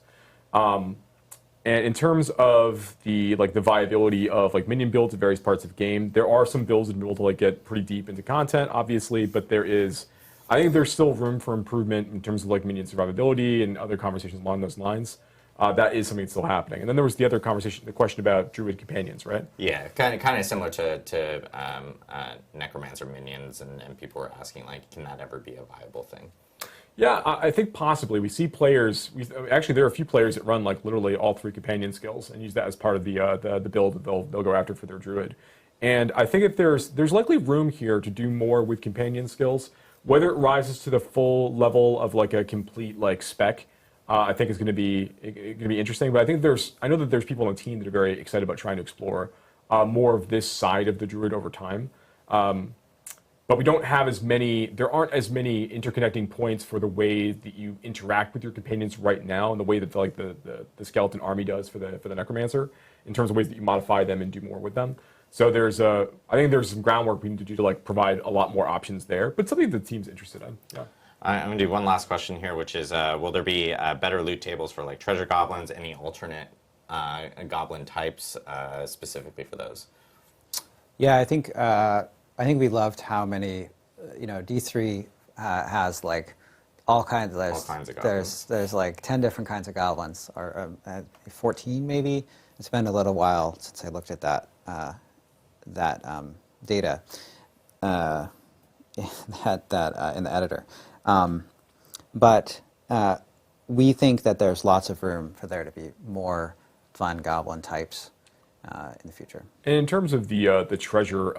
And in terms of the viability of like minion builds at various parts of the game, there are some builds that are able to like get pretty deep into content, obviously, but I think there's still room for improvement in terms of like minion survivability and other conversations along those lines. That is something that's still happening. And then there was the other conversation, the question about Druid companions, right? Yeah, kind of similar to Necromancer minions, and people were asking like, can that ever be a viable thing? Yeah, I think possibly. We see players. Actually, there are a few players that run like literally all 3 companion skills and use that as part of the build that they'll go after for their druid. And I think that there's likely room here to do more with companion skills. Whether it rises to the full level of like a complete like spec, I think is going to be interesting. But I know that there's people on the team that are very excited about trying to explore more of this side of the druid over time. But we don't have there aren't as many interconnecting points for the way that you interact with your companions right now, and the way that the skeleton army does for the necromancer, in terms of ways that you modify them and do more with them. So I think there's some groundwork we need to do to like provide a lot more options there, but something the team's interested in. Yeah. I'm gonna do one last question here, which is, will there be better loot tables for like treasure goblins? Any alternate goblin types specifically for those? Yeah, I think we loved how many, D3 has like all kinds of goblins. There's like 10 different kinds of goblins, or 14 maybe. It's been a little while since I looked at that data in the editor. But we think that there's lots of room for there to be more fun goblin types in the future. And in terms of the treasure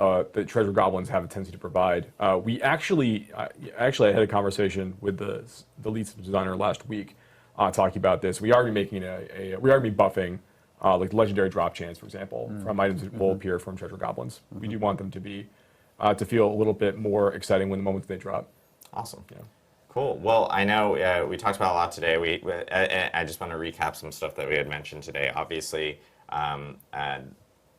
goblins have a tendency to provide, we actually I had a conversation with the lead system designer last week talking about this. We are making we are buffing like legendary drop chance, for example, from items that will appear from treasure goblins. We do want them to be to feel a little bit more exciting when the moment they drop. Awesome. Yeah. Cool. Well, I know we talked about a lot today. I just want to recap some stuff that we had mentioned today. Obviously,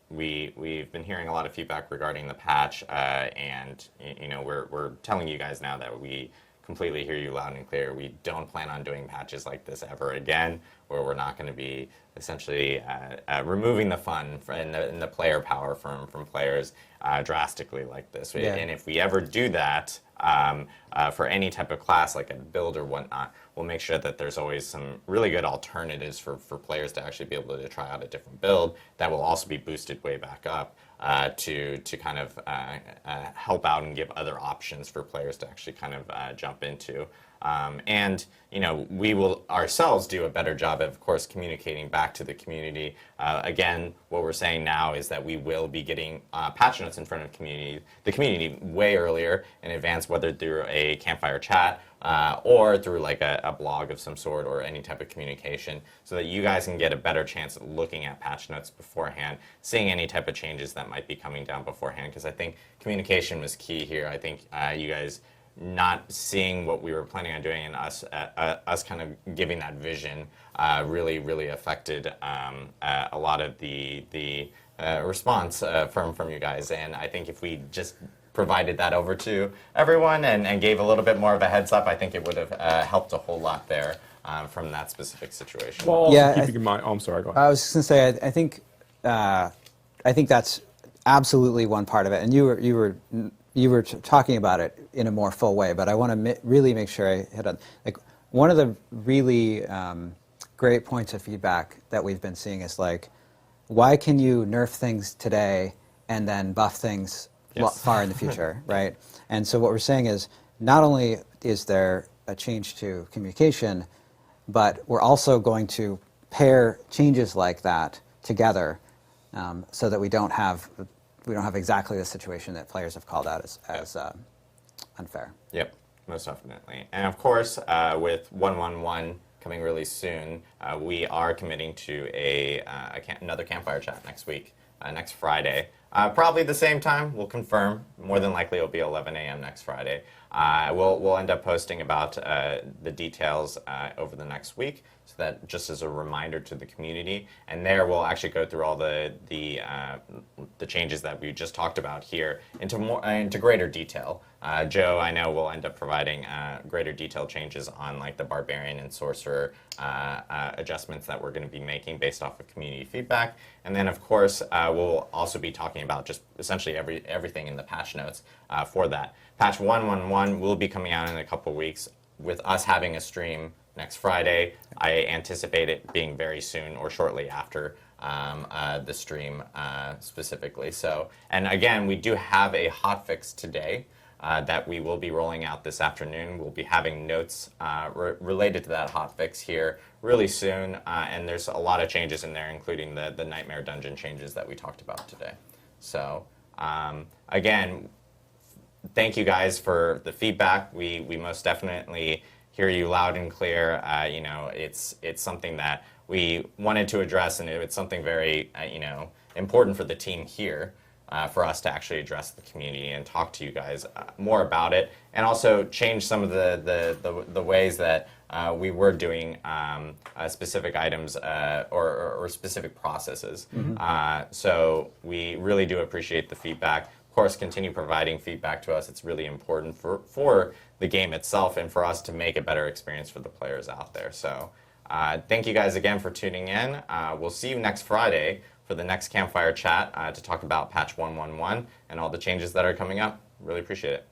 we've been hearing a lot of feedback regarding the patch, and we're telling you guys now that we completely hear you loud and clear. We don't plan on doing patches like this ever again, where we're not going to be essentially removing the fun and the player power from players drastically like this. Yeah. And if we ever do that for any type of class, like a build or whatnot, we'll make sure that there's always some really good alternatives for players to actually be able to try out a different build that will also be boosted way back up to kind of help out and give other options for players to actually kind of jump into. And we will ourselves do a better job of course, communicating back to the community. Again, what we're saying now is that we will be getting patch notes in front of the community way earlier in advance, whether through a campfire chat or through like a blog of some sort or any type of communication, so that you guys can get a better chance at looking at patch notes beforehand, seeing any type of changes that might be coming down beforehand. Because I think communication was key here. I think you guys not seeing what we were planning on doing and us kind of giving that vision really affected a lot of the response from you guys. And I think if we just provided that over to everyone and gave a little bit more of a heads up, I think it would have helped a whole lot there from that specific situation. Well, also keeping in mind, I'm sorry, go ahead. I was just going to say, I think that's absolutely one part of it, and you were talking about it in a more full way, but I want to really make sure I hit on, like, one of the really great points of feedback that we've been seeing is like, why can you nerf things today and then buff things far in the future, right? And so what we're saying is, not only is there a change to communication, but we're also going to pair changes like that together so that we don't have exactly the situation that players have called out as unfair. Yep, most definitely. And of course, with 111 coming really soon, we are committing to another campfire chat next week, next Friday. Probably the same time, we'll confirm. More than likely it'll be 11 a.m. next Friday. We'll end up posting about the details over the next week, so that just as a reminder to the community. And there we'll actually go through all the changes that we just talked about here into greater detail. Joe, I know, will end up providing greater detail changes on like the barbarian and sorcerer adjustments that we're going to be making based off of community feedback. And then of course we'll also be talking about just essentially everything in the patch notes for that. Patch 111 will be coming out in a couple weeks, with us having a stream next Friday. I anticipate it being very soon or shortly after the stream specifically. So, and again, we do have a hotfix today that we will be rolling out this afternoon. We'll be having notes related to that hotfix here really soon, and there's a lot of changes in there, including the Nightmare Dungeon changes that we talked about today. So again, thank you guys for the feedback. We most definitely hear you loud and clear. It's something that we wanted to address, and it's something very important for the team here, for us to actually address the community and talk to you guys more about it, and also change some of the ways that we were doing specific items or specific processes. So we really do appreciate the feedback. Of course, continue providing feedback to us. It's really important for the game itself and for us to make a better experience for the players out there. So thank you guys again for tuning in. We'll see you next Friday for the next Campfire Chat to talk about patch 111 and all the changes that are coming up. Really appreciate it.